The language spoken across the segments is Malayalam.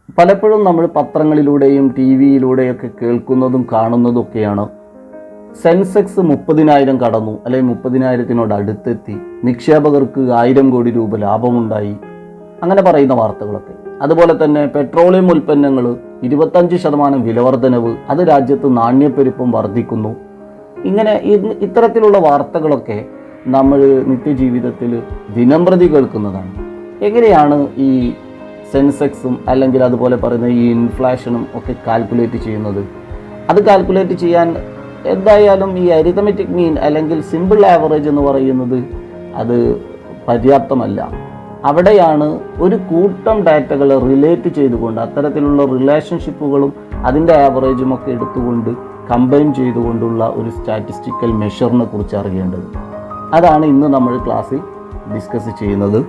പലപ്പോഴും നമ്മൾ പത്രങ്ങളിലൂടെയും ടി വിയിലൂടെയൊക്കെ കേൾക്കുന്നതും കാണുന്നതൊക്കെയാണ് സെൻസെക്സ് 30,000 കടന്നു, അല്ലെങ്കിൽ 30,000-നോട് അടുത്തെത്തി, നിക്ഷേപകർക്ക് 1,000 കോടി രൂപ ലാഭമുണ്ടായി, അങ്ങനെ പറയുന്ന വാർത്തകളൊക്കെ. അതുപോലെ തന്നെ പെട്രോളിയം ഉൽപ്പന്നങ്ങൾ 25% വിലവർധനവ്, അത് രാജ്യത്ത് നാണ്യപ്പെരുപ്പം വർദ്ധിക്കുന്നു. ഇങ്ങനെ ഇത്തരത്തിലുള്ള വാർത്തകളൊക്കെ നമ്മൾ നിത്യജീവിതത്തിൽ ദിനംപ്രതി കേൾക്കുന്നതാണ്. എങ്ങനെയാണ് ഈ സെൻസെക്സും അല്ലെങ്കിൽ അതുപോലെ പറയുന്ന ഈ ഇൻഫ്ലേഷനും ഒക്കെ കാൽക്കുലേറ്റ് ചെയ്യുന്നത്? അത് കാൽക്കുലേറ്റ് ചെയ്യാൻ എന്തായാലും ഈ അരിത്തമെറ്റിക് മീൻ അല്ലെങ്കിൽ സിമ്പിൾ ആവറേജ് എന്ന് പറയുന്നത് അത് പര്യാപ്തമല്ല. അവിടെയാണ് ഒരു കൂട്ടം ഡാറ്റകൾ റിലേറ്റ് ചെയ്തുകൊണ്ട്, അത്തരത്തിലുള്ള റിലേഷൻഷിപ്പുകളും അതിൻ്റെ ആവറേജും ഒക്കെ എടുത്തുകൊണ്ട് കമ്പൈൻ ചെയ്തുകൊണ്ടുള്ള ഒരു സ്റ്റാറ്റിസ്റ്റിക്കൽ മെഷറിനെ കുറിച്ച് അറിയേണ്ടത്. അതാണ് ഇന്ന് നമ്മൾ ക്ലാസ്സിൽ ഡിസ്കസ് ചെയ്യുന്നത്.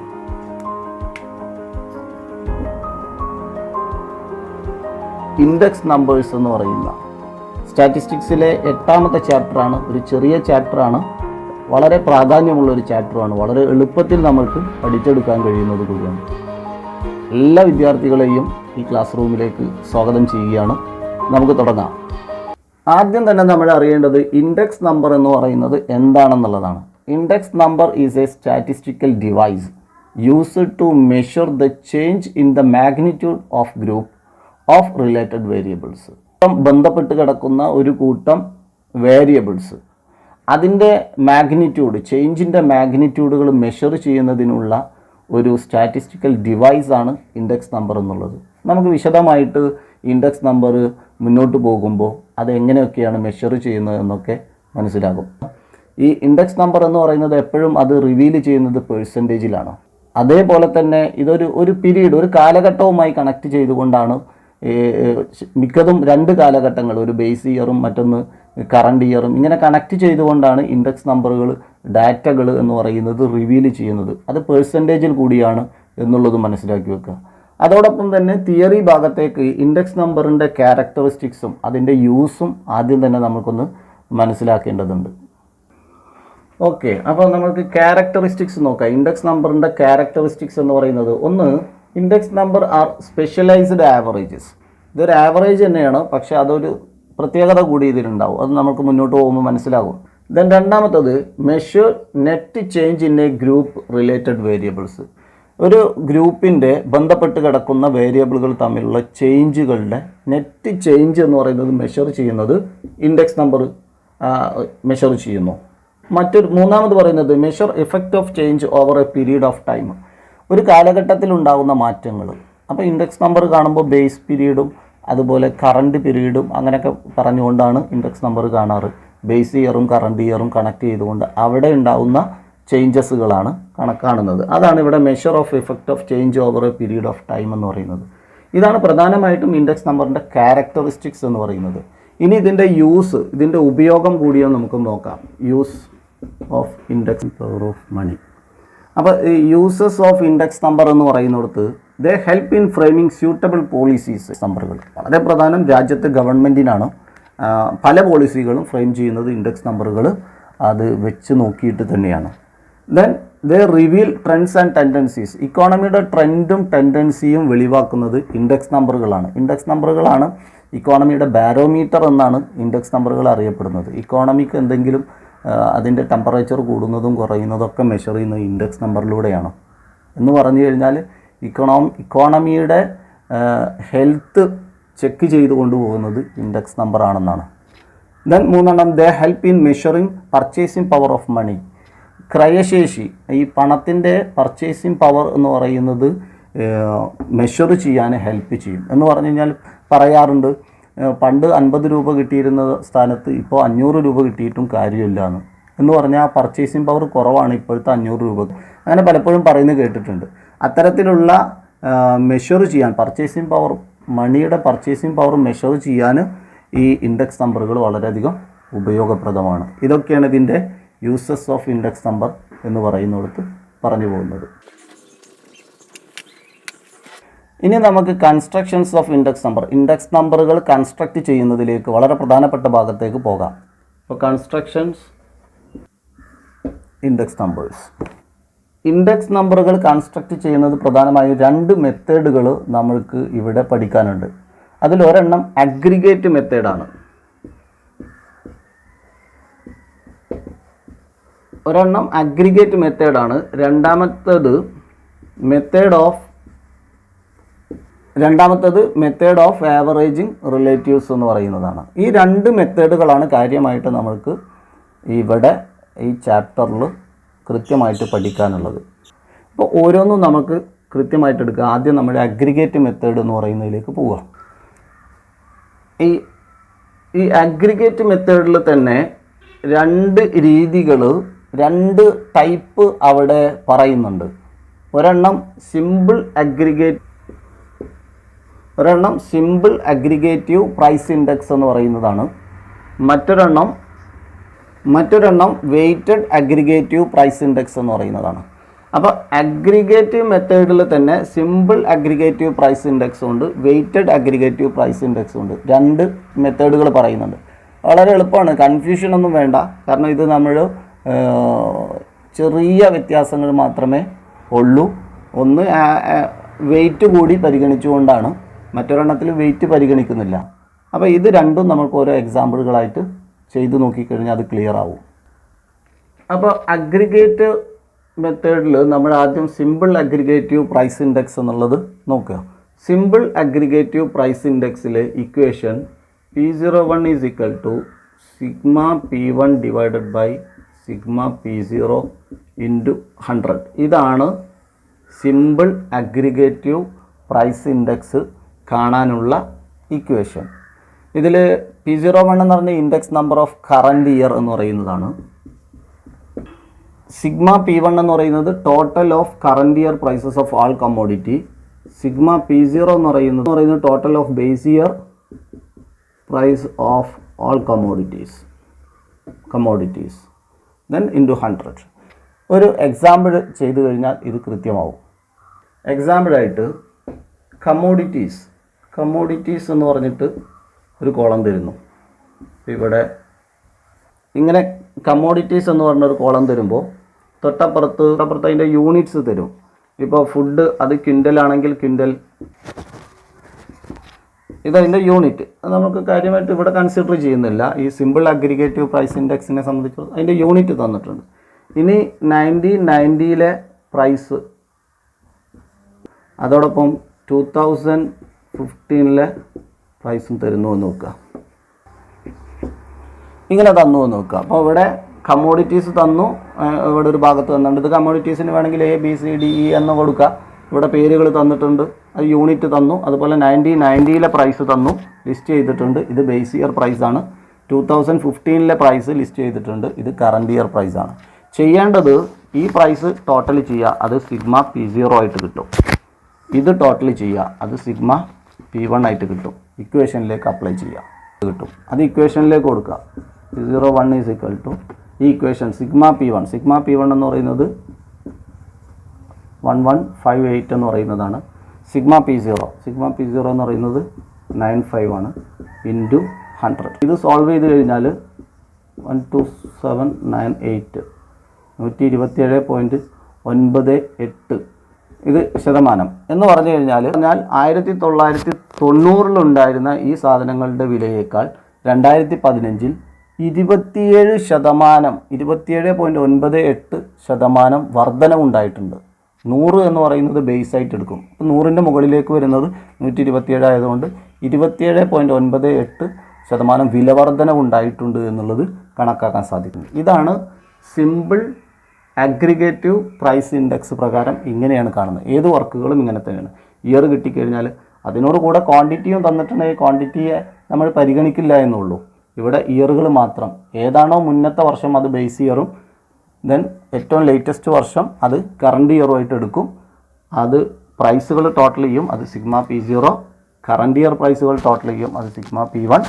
ഇൻഡെക്സ് നമ്പേഴ്സ് എന്ന് പറയുന്ന സ്റ്റാറ്റിസ്റ്റിക്സിലെ 8ാമത്തെ ചാപ്റ്ററാണ്. ഒരു ചെറിയ ചാപ്റ്ററാണ്, വളരെ പ്രാധാന്യമുള്ളൊരു ചാപ്റ്ററാണ്, വളരെ എളുപ്പത്തിൽ നമ്മൾക്ക് പഠിച്ചെടുക്കാൻ കഴിയുന്നത് കൂടിയാണ്. എല്ലാ വിദ്യാർത്ഥികളെയും ഈ ക്ലാസ് റൂമിലേക്ക് സ്വാഗതം ചെയ്യുകയാണ്. നമുക്ക് തുടങ്ങാം. ആദ്യം തന്നെ നമ്മൾ അറിയേണ്ടത് ഇൻഡെക്സ് നമ്പർ എന്ന് പറയുന്നത് എന്താണെന്നുള്ളതാണ്. Index number is a statistical device used to measure the change in the magnitude of group of related variables. ബന്ധപ്പെട്ട് കിടക്കുന്ന ഒരു കൂട്ടം വേരിയബിൾസ്, അതിൻ്റെ മാഗ്നിറ്റ്യൂഡ്, ചേഞ്ചിൻ്റെ മാഗ്നിറ്റ്യൂഡുകൾ മെഷർ ചെയ്യുന്നതിനുള്ള ഒരു സ്റ്റാറ്റിസ്റ്റിക്കൽ ഡിവൈസാണ് ഇൻഡെക്സ് നമ്പർ എന്നുള്ളത്. നമുക്ക് വിശദമായിട്ട് ഇൻഡെക്സ് നമ്പർ മുന്നോട്ട് പോകുമ്പോൾ അതെങ്ങനെയൊക്കെയാണ് മെഷർ ചെയ്യുന്നതെന്നൊക്കെ മനസ്സിലാകും. ഈ ഇൻഡെക്സ് നമ്പർ എന്ന് പറയുന്നത് എപ്പോഴും അത് റിവീൽ ചെയ്യുന്നത് പെർസെൻറ്റേജിലാണ്. അതേപോലെ തന്നെ ഇതൊരു പീരീഡ്, ഒരു കാലഘട്ടവുമായി കണക്ട് ചെയ്തുകൊണ്ടാണ് മിക്കതും 2 കാലഘട്ടങ്ങൾ, ഒരു ബേസ് ഇയറും മറ്റൊന്ന് കറണ്ട് ഇയറും, ഇങ്ങനെ കണക്ട് ചെയ്തുകൊണ്ടാണ് ഇൻഡെക്സ് നമ്പറുകൾ, ഡാറ്റകൾ എന്ന് പറയുന്നത് റിവീൽ ചെയ്യുന്നത്. അത് പെർസെൻറ്റേജിൽ കൂടിയാണ് എന്നുള്ളത് മനസ്സിലാക്കി വെക്കുക. അതോടൊപ്പം തന്നെ തിയറി ഭാഗത്തേക്ക് ഇൻഡെക്സ് നമ്പറിൻ്റെ ക്യാരക്ടറിസ്റ്റിക്സും അതിൻ്റെ യൂസും ആദ്യം തന്നെ നമുക്കൊന്ന് മനസ്സിലാക്കേണ്ടതുണ്ട്. ഓക്കെ, അപ്പോൾ നമുക്ക് ക്യാരക്ടറിസ്റ്റിക്സ് നോക്കാം. ഇൻഡെക്സ് നമ്പറിൻ്റെ ക്യാരക്ടറിസ്റ്റിക്സ് എന്ന് പറയുന്നത്, ഒന്ന്, index number are specialized averages. ഇതൊരു ആവറേജ് തന്നെയാണ്, പക്ഷേ അതൊരു പ്രത്യേകത കൂടി ഇതിലുണ്ടാവും. അത് നമുക്ക് മുന്നോട്ട് പോകുമ്പോൾ മനസ്സിലാകും. ദെൻ രണ്ടാമത്തത് measure net change in A group related variables. ഒരു ഗ്രൂപ്പിൻ്റെ ബന്ധപ്പെട്ട് കിടക്കുന്ന വേരിയബിളുകൾ തമ്മിലുള്ള ചേഞ്ചുകളുടെ നെറ്റ് ചേഞ്ച് എന്ന് പറയുന്നത് മെഷർ ചെയ്യുന്നത് ഇൻഡെക്സ് നമ്പർ മെഷർ ചെയ്യുന്നു. മൂന്നാമത് പറയുന്നത് measure effect of change over A period of time. ഒരു കാലഘട്ടത്തിൽ ഉണ്ടാകുന്ന മാറ്റങ്ങൾ. അപ്പോൾ ഇൻഡെക്സ് നമ്പർ കാണുമ്പോൾ ബേസ് പീരീഡും അതുപോലെ കറണ്ട് പീരീഡും അങ്ങനെയൊക്കെ പറഞ്ഞുകൊണ്ടാണ് ഇൻഡെക്സ് നമ്പർ കാണാറ്. ബേസ് ഇയറും കറണ്ട് ഇയറും കണക്ട് ചെയ്തുകൊണ്ട് അവിടെ ഉണ്ടാകുന്ന ചേഞ്ചസുകളാണ് കാണുന്നത്. അതാണ് ഇവിടെ measure of effect of change over A period of time എന്ന് പറയുന്നത്. ഇതാണ് പ്രധാനമായിട്ടും ഇൻഡെക്സ് നമ്പറിൻ്റെ ക്യാരക്ടറിസ്റ്റിക്സ് എന്ന് പറയുന്നത്. ഇനി ഇതിൻ്റെ യൂസ്, ഇതിൻ്റെ ഉപയോഗം കൂടിയോ നമുക്ക് നോക്കാം. Use of index power of money. അപ്പോൾ ഈ യൂസസ് ഓഫ് ഇൻഡെക്സ് നമ്പർ എന്ന് പറയുന്നിടത്ത് they help in framing suitable policies. നമ്പറുകൾ വളരെ പ്രധാനം, രാജ്യത്തെ ഗവൺമെൻറ്റിനാണ്. പല പോളിസികളും ഫ്രെയിം ചെയ്യുന്നത് ഇൻഡെക്സ് നമ്പറുകൾ അത് വെച്ച് നോക്കിയിട്ട് തന്നെയാണ്. Then they reveal trends and tendencies. ഇക്കോണമിയുടെ ട്രെൻഡും ടെൻഡൻസിയും വെളിവാക്കുന്നത് ഇൻഡെക്സ് നമ്പറുകളാണ്. ഇൻഡെക്സ് നമ്പറുകളാണ് ഇക്കോണമിയുടെ ബാരോമീറ്റർ എന്നാണ് ഇൻഡെക്സ് നമ്പറുകൾ അറിയപ്പെടുന്നത്. ഇക്കോണമിക്ക് എന്തെങ്കിലും അതിൻ്റെ ടെമ്പറേച്ചർ കൂടുന്നതും കുറയുന്നതും ഒക്കെ മെഷർ ചെയ്യുന്നത് ഇൻഡെക്സ് നമ്പറിലൂടെയാണ്. എന്ന് പറഞ്ഞു കഴിഞ്ഞാൽ ഇക്കോണമിയുടെ ഹെൽത്ത് ചെക്ക് ചെയ്ത് കൊണ്ടുപോകുന്നത് ഇൻഡെക്സ് നമ്പറാണെന്നാണ്. ദെൻ മൂന്നെണ്ണം, they help in measuring purchasing power of money. ക്രയശേഷി, ഈ പണത്തിൻ്റെ പർച്ചേസിങ് പവർ എന്ന് പറയുന്നത് മെഷർ ചെയ്യാൻ ഹെൽപ്പ് ചെയ്യും. എന്ന് പറഞ്ഞു കഴിഞ്ഞാൽ പറയാറുണ്ട്, പണ്ട് 50 രൂപ കിട്ടിയിരുന്ന സ്ഥാനത്ത് ഇപ്പോൾ 500 രൂപ കിട്ടിയിട്ടും കാര്യമില്ല എന്ന് പറഞ്ഞാൽ ആ പർച്ചേസിങ് പവർ കുറവാണ് ഇപ്പോഴത്തെ 500 രൂപ. അങ്ങനെ പലപ്പോഴും പറയുന്നത് കേട്ടിട്ടുണ്ട്. അത്തരത്തിലുള്ള മെഷർ ചെയ്യാൻ, പർച്ചേസിങ് പവർ, മണിയുടെ പർച്ചേസിങ് പവർ മെഷർ ചെയ്യാൻ ഈ ഇൻഡെക്സ് നമ്പറുകൾ വളരെയധികം ഉപയോഗപ്രദമാണ്. ഇതൊക്കെയാണ് ഇതിൻ്റെ യൂസസ് ഓഫ് ഇൻഡെക്സ് നമ്പർ എന്ന് പറയുന്നിടത്ത് പറഞ്ഞു പോകുന്നത്. ഇനി നമുക്ക് constructions of index number, index നമ്പറുകൾ കൺസ്ട്രക്റ്റ് ചെയ്യുന്നതിലേക്ക് വളരെ പ്രധാനപ്പെട്ട ഭാഗത്തേക്ക് പോകാം. അപ്പോൾ കൺസ്ട്രക്ഷൻസ് ഇൻഡെക്സ് നമ്പേഴ്സ്. ഇൻഡെക്സ് നമ്പറുകൾ കൺസ്ട്രക്റ്റ് ചെയ്യുന്നത് പ്രധാനമായും 2 മെത്തേഡുകൾ നമ്മൾക്ക് ഇവിടെ പഠിക്കാനുണ്ട്. അതിലൊരെണ്ണം അഗ്രിഗേറ്റ് മെത്തേഡാണ്. രണ്ടാമത്തത് മെത്തേഡ് ഓഫ് ആവറേജിങ് റിലേറ്റീവ്സ് എന്ന് പറയുന്നതാണ്. ഈ 2 മെത്തേഡുകളാണ് കാര്യമായിട്ട് നമ്മൾക്ക് ഇവിടെ ഈ ചാപ്റ്ററിൽ കൃത്യമായിട്ട് പഠിക്കാനുള്ളത്. അപ്പോൾ ഓരോന്നും നമുക്ക് കൃത്യമായിട്ട് എടുക്കുക. ആദ്യം നമ്മുടെ അഗ്രിഗേറ്റ് മെത്തേഡ് എന്ന് പറയുന്നതിലേക്ക് പോവുക. ഈ അഗ്രിഗേറ്റ് മെത്തേഡിൽ തന്നെ 2 രീതികൾ, 2 ടൈപ്പ് അവിടെ പറയുന്നുണ്ട്. ഒരെണ്ണം സിമ്പിൾ അഗ്രിഗേറ്റീവ് പ്രൈസ് ഇൻഡെക്സ് എന്ന് പറയുന്നതാണ്. മറ്റൊരെണ്ണം വെയ്റ്റഡ് അഗ്രിഗേറ്റീവ് പ്രൈസ് ഇൻഡെക്സ് എന്ന് പറയുന്നതാണ്. അപ്പോൾ അഗ്രിഗേറ്റീവ് മെത്തേഡിൽ തന്നെ സിമ്പിൾ അഗ്രിഗേറ്റീവ് പ്രൈസ് ഇൻഡെക്സും ഉണ്ട്, വെയ്റ്റഡ് അഗ്രിഗേറ്റീവ് പ്രൈസ് ഇൻഡെക്സും ഉണ്ട്. 2 മെത്തേഡുകൾ പറയുന്നുണ്ട്. വളരെ എളുപ്പമാണ്, കൺഫ്യൂഷനൊന്നും വേണ്ട. കാരണം ഇത് നമ്മൾ ചെറിയ വ്യത്യാസങ്ങൾ മാത്രമേ ഉള്ളൂ. ഒന്ന് വെയ്റ്റ് കൂടി പരിഗണിച്ചുകൊണ്ടാണ്, മറ്റൊരെണ്ണത്തിൽ വെയ്റ്റ് പരിഗണിക്കുന്നില്ല. അപ്പോൾ ഇത് രണ്ടും നമുക്ക് ഓരോ എക്സാമ്പിളുകളായിട്ട് ചെയ്ത് നോക്കിക്കഴിഞ്ഞാൽ അത് ക്ലിയർ ആവും. അപ്പോൾ അഗ്രിഗേറ്റ് മെത്തേഡിൽ നമ്മൾ ആദ്യം സിമ്പിൾ അഗ്രിഗേറ്റീവ് പ്രൈസ് ഇൻഡെക്സ് എന്നുള്ളത് നോക്കുക. സിമ്പിൾ അഗ്രിഗേറ്റീവ് പ്രൈസ് ഇൻഡെക്സിലെ equation P01 is equal to sigma P1 divided by sigma P0 into 100. ഇതാണ് സിമ്പിൾ അഗ്രിഗേറ്റീവ് പ്രൈസ് ഇൻഡെക്സ് കാണാനുള്ള ഇക്വേഷൻ. ഇതിൽ P01 എന്ന് പറഞ്ഞ index number of current year എന്ന് പറയുന്നതാണ്. സിഗ്മ P1 എന്ന് പറയുന്നത് total of current year prices of all commodity. Sigma P0 എന്ന് പറയുന്നത് total of base year price of all commodities then into 100. ഒരു എക്സാമ്പിൾ ചെയ്തു കഴിഞ്ഞാൽ ഇത് കൃത്യമാവും. എക്സാമ്പിളായിട്ട് കമ്മോഡിറ്റീസ് എന്ന് പറഞ്ഞിട്ട് ഒരു കോളം തരുന്നു. ഇവിടെ ഇങ്ങനെ കമ്മോഡിറ്റീസ് എന്ന് പറഞ്ഞൊരു കോളം തരുമ്പോൾ തൊട്ടപ്പുറത്ത് അതിൻ്റെ യൂണിറ്റ്സ് തരും. ഇപ്പോൾ ഫുഡ് അത് ക്വിൻ്റലാണെങ്കിൽ ക്വിൻ്റൽ, ഇതതിൻ്റെ യൂണിറ്റ്. അത് നമുക്ക് കാര്യമായിട്ട് ഇവിടെ കൺസിഡർ ചെയ്യുന്നില്ല. ഈ സിമ്പിൾ അഗ്രിഗേറ്റീവ് പ്രൈസ് ഇൻഡെക്സിനെ സംബന്ധിച്ച് അതിൻ്റെ യൂണിറ്റ് തന്നിട്ടുണ്ട്. ഇനി 1990 പ്രൈസ്, അതോടൊപ്പം 2015 പ്രൈസും തരുന്നു എന്ന് നോക്കുക. ഇങ്ങനെ തന്നു എന്ന് നോക്കുക. അപ്പോൾ ഇവിടെ കമ്മോഡിറ്റീസ് തന്നു, ഇവിടെ ഒരു ഭാഗത്ത് തന്നിട്ടുണ്ട്. ഇത് കമ്മോഡിറ്റീസിന് വേണമെങ്കിൽ ABCDE എന്ന് കൊടുക്കുക. ഇവിടെ പേരുകൾ തന്നിട്ടുണ്ട്, അത് യൂണിറ്റ് തന്നു. അതുപോലെ 1990 പ്രൈസ് തന്നു, ലിസ്റ്റ് ചെയ്തിട്ടുണ്ട്. ഇത് ബേസ് ഇയർ പ്രൈസാണ്. 2015 പ്രൈസ് ലിസ്റ്റ് ചെയ്തിട്ടുണ്ട്. ഇത് കറണ്ട് ഇയർ പ്രൈസാണ്. ചെയ്യേണ്ടത് ഈ പ്രൈസ് ടോട്ടൽ ചെയ്യുക, അത് സിഗ്മ P0 ആയിട്ട് കിട്ടും. ഇത് ടോട്ടൽ ചെയ്യുക, അത് സിഗ്മ P1 ആയിട്ട് കിട്ടും. ഇക്വേഷനിലേക്ക് അപ്ലൈ ചെയ്യുക, കിട്ടും. അത് ഇക്വേഷനിലേക്ക് കൊടുക്കുക. P01 ഈസ് ഈക്വൽ ടു ഈ ഇക്വേഷൻ സിഗ്മ P1 എന്ന് പറയുന്നത് 1158 എന്ന് പറയുന്നതാണ്. സിഗ്മ P0 എന്ന് പറയുന്നത് 95 ആണ് ഇൻറ്റു 100. ഇത് സോൾവ് ചെയ്ത് കഴിഞ്ഞാൽ 12798 127.98 ഇത് ശതമാനം എന്ന് പറഞ്ഞു കഴിഞ്ഞാൽ 1990 ഉണ്ടായിരുന്ന ഈ സാധനങ്ങളുടെ വിലയേക്കാൾ 2015 27.98% വർധനവുണ്ടായിട്ടുണ്ട്. 100 എന്ന് പറയുന്നത് ബേസ് ആയിട്ട് എടുക്കും. 100ൻ്റെ മുകളിലേക്ക് വരുന്നത് 127 ആയതുകൊണ്ട് 27.98% വിലവർധനവുണ്ടായിട്ടുണ്ട് എന്നുള്ളത് കണക്കാക്കാൻ സാധിക്കുന്നു. ഇതാണ് സിമ്പിൾ അഗ്രിഗേറ്റീവ് പ്രൈസ് ഇൻഡെക്സ് പ്രകാരം ഇങ്ങനെയാണ് കാണുന്നത്. ഏത് വർക്കുകളും ഇങ്ങനെ തന്നെയാണ്. ഇയർ കിട്ടിക്കഴിഞ്ഞാൽ അതിനോട് കൂടെ ക്വാണ്ടിറ്റിയും തന്നിട്ടുണ്ടെങ്കിൽ ക്വാണ്ടിറ്റിയെ നമ്മൾ പരിഗണിക്കില്ല എന്നുള്ളൂ. ഇവിടെ ഇയറുകൾ മാത്രം, ഏതാണോ മുന്നത്തെ വർഷം അത് ബേസ് ഇയറും ദെൻ ഏറ്റവും ലേറ്റസ്റ്റ് വർഷം അത് കറണ്ട് ഇയറുമായിട്ട് എടുക്കും. അത് പ്രൈസുകൾ ടോട്ടൽ ചെയ്യും, അത് സിഗ്മ P0. കറണ്ട് ഇയർ പ്രൈസുകൾ ടോട്ടൽ ചെയ്യും, അത് സിഗ്മ P1.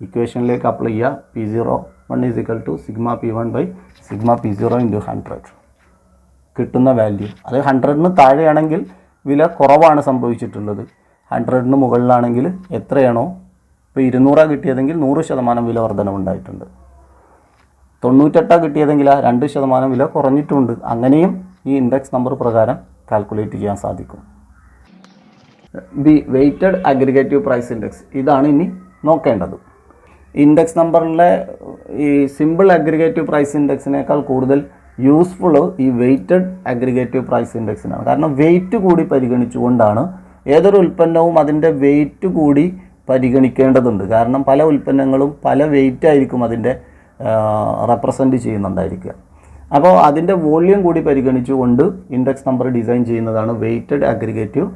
ഇക്വേഷനിലേക്ക് അപ്ലൈ ചെയ്യുക. P01 is equal to sigma P1 by sigma P0 into 100 കിട്ടുന്ന വാല്യൂ. അത് 100ന് താഴെയാണെങ്കിൽ വില കുറവാണ് സംഭവിച്ചിട്ടുള്ളത്. 100ന് മുകളിലാണെങ്കിൽ എത്രയാണോ, ഇപ്പോൾ 200 കിട്ടിയതെങ്കിൽ 100% വില വർധനവുണ്ടായിട്ടുണ്ട്. 98 കിട്ടിയതെങ്കിൽ 2% വില കുറഞ്ഞിട്ടുണ്ട്. അങ്ങനെയും ഈ ഇൻഡെക്സ് നമ്പർ പ്രകാരം കാൽക്കുലേറ്റ് ചെയ്യാൻ സാധിക്കും. B, weighted aggregative price index. ഇതാണ് ഇനി നോക്കേണ്ടത്. ഇൻഡെക്സ് നമ്പറിലെ ഈ സിമ്പിൾ അഗ്രിഗേറ്റീവ് പ്രൈസ് ഇൻഡെക്സിനേക്കാൾ കൂടുതൽ യൂസ്ഫുൾ ഈ വെയ്റ്റഡ് അഗ്രിഗേറ്റീവ് പ്രൈസ് ഇൻഡെക്സിനാണ്. കാരണം വെയ്റ്റ് കൂടി പരിഗണിച്ചുകൊണ്ടാണ് ഏതൊരു ഉൽപ്പന്നവും അതിൻ്റെ വെയ്റ്റ് കൂടി പരിഗണിക്കേണ്ടതുണ്ട്. കാരണം പല ഉൽപ്പന്നങ്ങളും പല വെയ്റ്റ് ആയിരിക്കും അതിൻ്റെ റെപ്രസെൻറ്റ് ചെയ്യുന്നുണ്ടായിരിക്കുക. അപ്പോൾ അതിൻ്റെ വോള്യൂം കൂടി പരിഗണിച്ചുകൊണ്ട് ഇൻഡെക്സ് നമ്പർ ഡിസൈൻ ചെയ്യുന്നതാണ് വെയ്റ്റഡ് അഗ്രിഗേറ്റീവ്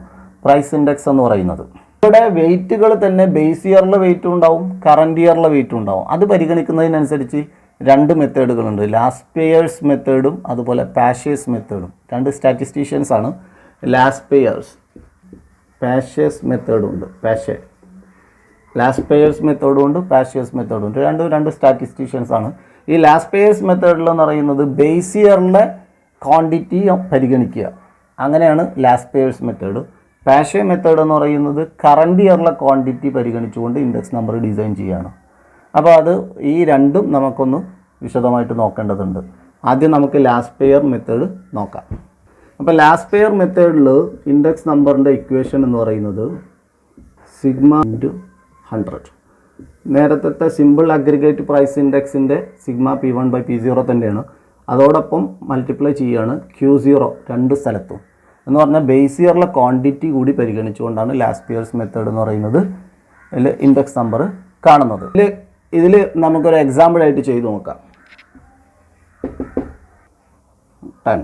പ്രൈസ് ഇൻഡെക്സ് എന്ന് പറയുന്നത്. ഇവിടെ വെയ്റ്റുകൾ തന്നെ ബേസ് ഇയറിലെ വെയ്റ്റും ഉണ്ടാവും, കറൻറ്റ് ഇയറിലെ വെയ്റ്റും ഉണ്ടാവും. അത് പരിഗണിക്കുന്നതിനനുസരിച്ച് രണ്ട് മെത്തേഡുകളുണ്ട്. ലാസ്റ്റ് പേയേഴ്സ് മെത്തേഡും അതുപോലെ പാഷേഴ്സ് മെത്തേഡും. രണ്ട് സ്റ്റാറ്റിസ്റ്റീഷ്യൻസ് ആണ്. ലാസ്റ്റ് പാഷേഴ്സ് മെത്തേഡും ഉണ്ട്. ലാസ്റ്റ് പേയേഴ്സ് മെത്തേഡും ഉണ്ട്, പാഷേഴ്സ് മെത്തേഡും ഉണ്ട്. രണ്ട് സ്റ്റാറ്റിസ്റ്റീഷ്യൻസ് ആണ്. ഈ ലാസ്റ്റ് പേയേഴ്സ് മെത്തേഡിലെന്ന് പറയുന്നത് ബേസ് ഇയറിലെ ക്വാണ്ടിറ്റി പരിഗണിക്കുക, അങ്ങനെയാണ് Laspeyres method. Paasche method എന്ന് പറയുന്നത് കറൻറ്റ് ഇയറിലെ ക്വാണ്ടിറ്റി പരിഗണിച്ചുകൊണ്ട് ഇൻഡെക്സ് നമ്പർ ഡിസൈൻ ചെയ്യുകയാണ്. അപ്പോൾ അത് ഈ രണ്ടും നമുക്കൊന്ന് വിശദമായിട്ട് നോക്കേണ്ടതുണ്ട്. ആദ്യം നമുക്ക് ലാസ്റ്റ് പെയർ മെത്തേഡ് നോക്കാം. അപ്പോൾ ലാസ്റ്റ് പെയർ മെത്തേഡിൽ ഇൻഡെക്സ് നമ്പറിൻ്റെ ഇക്വേഷൻ എന്ന് പറയുന്നത് സിഗ്മ ഇൻറ്റു 100. നേരത്തെ സിമ്പിൾ അഗ്രിഗേറ്റ് പ്രൈസ് ഇൻഡെക്സിൻ്റെ സിഗ്മ P1/P0 തന്നെയാണ്. അതോടൊപ്പം മൾട്ടിപ്ലൈ ചെയ്യുകയാണ് Q0 രണ്ട് സ്ഥലത്തും. എന്ന് പറഞ്ഞാൽ ബേസ് ഇയറിലെ ക്വാണ്ടിറ്റി കൂടി പരിഗണിച്ചുകൊണ്ടാണ് ലാസ്റ്റ് പെയർസ് മെത്തേഡ് എന്ന് പറയുന്നത് ഇതിൽ ഇൻഡെക്സ് നമ്പർ കാണുന്നത്. ഇതിൽ നമുക്കൊരു എക്സാമ്പിളായിട്ട് ചെയ്ത് നോക്കാം. 10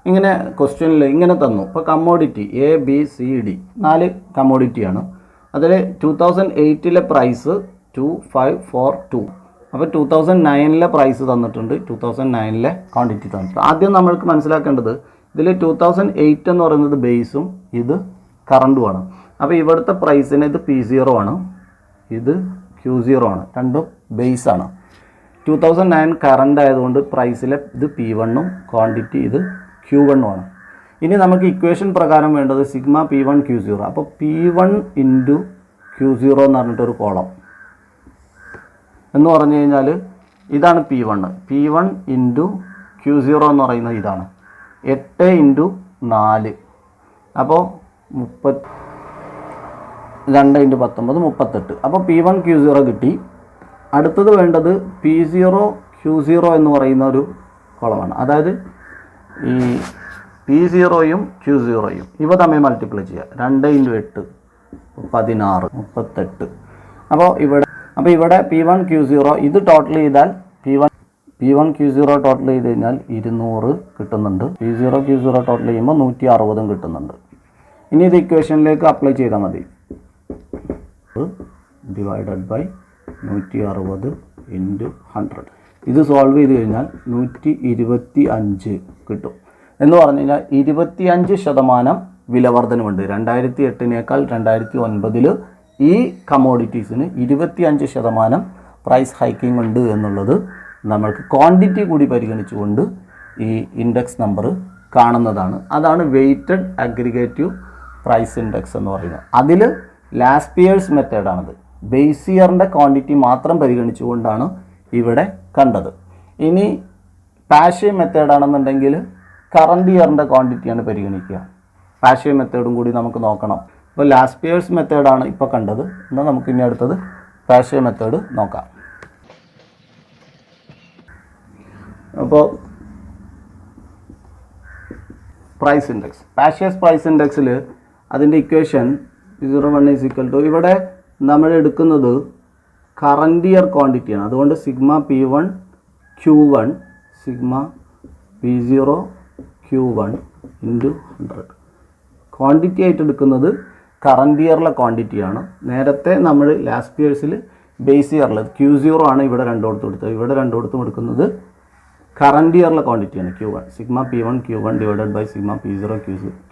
ഇങ്ങനെ ക്വസ്റ്റ്യനിൽ ഇങ്ങനെ തന്നു. ഇപ്പോൾ കമ്മോഡിറ്റി ABCD 4 കമ്മോഡിറ്റിയാണ്. അതിൽ 2008 പ്രൈസ് 2542. അപ്പോൾ 2009 പ്രൈസ് തന്നിട്ടുണ്ട്, 2009 ക്വാണ്ടിറ്റി തന്നിട്ടുണ്ട്. ആദ്യം നമ്മൾക്ക് മനസ്സിലാക്കേണ്ടത് ഇതിൽ 2008 എന്ന് പറയുന്നത് ബേസും ഇത് കറണ്ടുമാണ്. അപ്പോൾ ഇവിടുത്തെ പ്രൈസിന് ഇത് P0 ആണ്, ഇത് Q0 ആണ്. രണ്ടും ബേസാണ്. 2009 കറണ്ട് ആയതുകൊണ്ട് പ്രൈസിലെ ഇത് P1ഉം ക്വാണ്ടിറ്റി ഇത് Q1 ആണ്. ഇനി നമുക്ക് ഇക്വേഷൻ പ്രകാരം വേണ്ടത് സിഗ്മ P1 Q0. അപ്പോൾ P1 ഇൻറ്റു Q0 എന്ന് പറഞ്ഞിട്ടൊരു കോളം എന്ന് പറഞ്ഞു കഴിഞ്ഞാൽ ഇതാണ് P1 ഇൻറ്റു Q0 എന്ന് പറയുന്നത് ഇതാണ് 8 ഇൻറ്റു 4. അപ്പോൾ 2 ഇൻറ്റു 19 38. അപ്പോൾ P1 Q0 കിട്ടി. അടുത്തത് വേണ്ടത് P0 Q0 എന്ന് പറയുന്ന ഒരു കോളമാണ്. അതായത് ഈ P0യും Q0യും ഇവ തമ്മിൽ മൾട്ടിപ്ലൈ ചെയ്യുക. 2 ഇൻറ്റു 8 16 38. അപ്പോൾ ഇവിടെ P1 Q0 ഇത് ടോട്ടൽ ചെയ്താൽ P1 Q0 ടോട്ടൽ ചെയ്ത് കഴിഞ്ഞാൽ 200 കിട്ടുന്നുണ്ട്. P0 Q0 ടോട്ടൽ ചെയ്യുമ്പോൾ 160 കിട്ടുന്നുണ്ട്. ഇനി ഇത് ഇക്വേഷനിലേക്ക് അപ്ലൈ ചെയ്താൽ മതി. Divided by 160 into 100. ഇത് സോൾവ് ചെയ്ത് കഴിഞ്ഞാൽ 125 കിട്ടും. എന്ന് പറഞ്ഞു കഴിഞ്ഞാൽ 25% വില വർധനമുണ്ട്. 2008 2009 ഈ കമ്മോഡിറ്റീസിന് 25% പ്രൈസ് ഹൈക്കിംഗ് ഉണ്ട് എന്നുള്ളത് നമ്മൾക്ക് ക്വാണ്ടിറ്റി കൂടി പരിഗണിച്ചുകൊണ്ട് ഈ ഇൻഡെക്സ് നമ്പർ കാണുന്നതാണ്. അതാണ് വെയ്റ്റഡ് അഗ്രിഗേറ്റീവ് പ്രൈസ് ഇൻഡെക്സ് എന്ന് പറയുന്നത്. അതിൽ ലാസ്റ്റ് പിയേഴ്സ് മെത്തേഡാണത്. ബേസ് ഇയറിൻ്റെ ക്വാണ്ടിറ്റി മാത്രം പരിഗണിച്ചുകൊണ്ടാണ് ഇവിടെ കണ്ടത്. ഇനി പാഷേ മെത്തേഡാണെന്നുണ്ടെങ്കിൽ കറണ്ട് ഇയറിൻ്റെ ക്വാണ്ടിറ്റിയാണ് പരിഗണിക്കുക. പാഷേ മെത്തേഡും കൂടി നമുക്ക് നോക്കണം. അപ്പോൾ ലാസ്റ്റ് പിയേഴ്സ് മെത്തേഡാണ് ഇപ്പോൾ കണ്ടത്. എന്നാൽ നമുക്ക് ഇനി അടുത്തത് പാഷേ മെത്തേഡ് നോക്കാം. അപ്പോൾ പ്രൈസ് ഇൻഡെക്സ്, പാഷേഴ്സ് പ്രൈസ് ഇൻഡെക്സിൽ അതിൻ്റെ ഇക്വേഷൻ 01 = ഇവിടെ നമ്മൾ എടുക്കുന്നത് കറൻറ്റ് ഇയർ ക്വാണ്ടിറ്റിയാണ്. അതുകൊണ്ട് sigma P1 Q1 sigma P0 Q1 into 100. Quantity ആയിട്ട് എടുക്കുന്നത് കറൻറ്റ് ഇയറിലെ ക്വാണ്ടിറ്റിയാണ്. നേരത്തെ നമ്മൾ ലാസ്റ്റ് പിയേഴ്സിൽ ബേസ് ഇയറിൽ Q0 ആണ് ഇവിടെ രണ്ടിടത്തും എടുത്തത്. ഇവിടെ രണ്ടിടത്തും എടുക്കുന്നത് കറൻറ്റ് ഇയറിലെ ക്വാണ്ടിറ്റിയാണ് Q1. Sigma P1 Q1 divided by sigma P0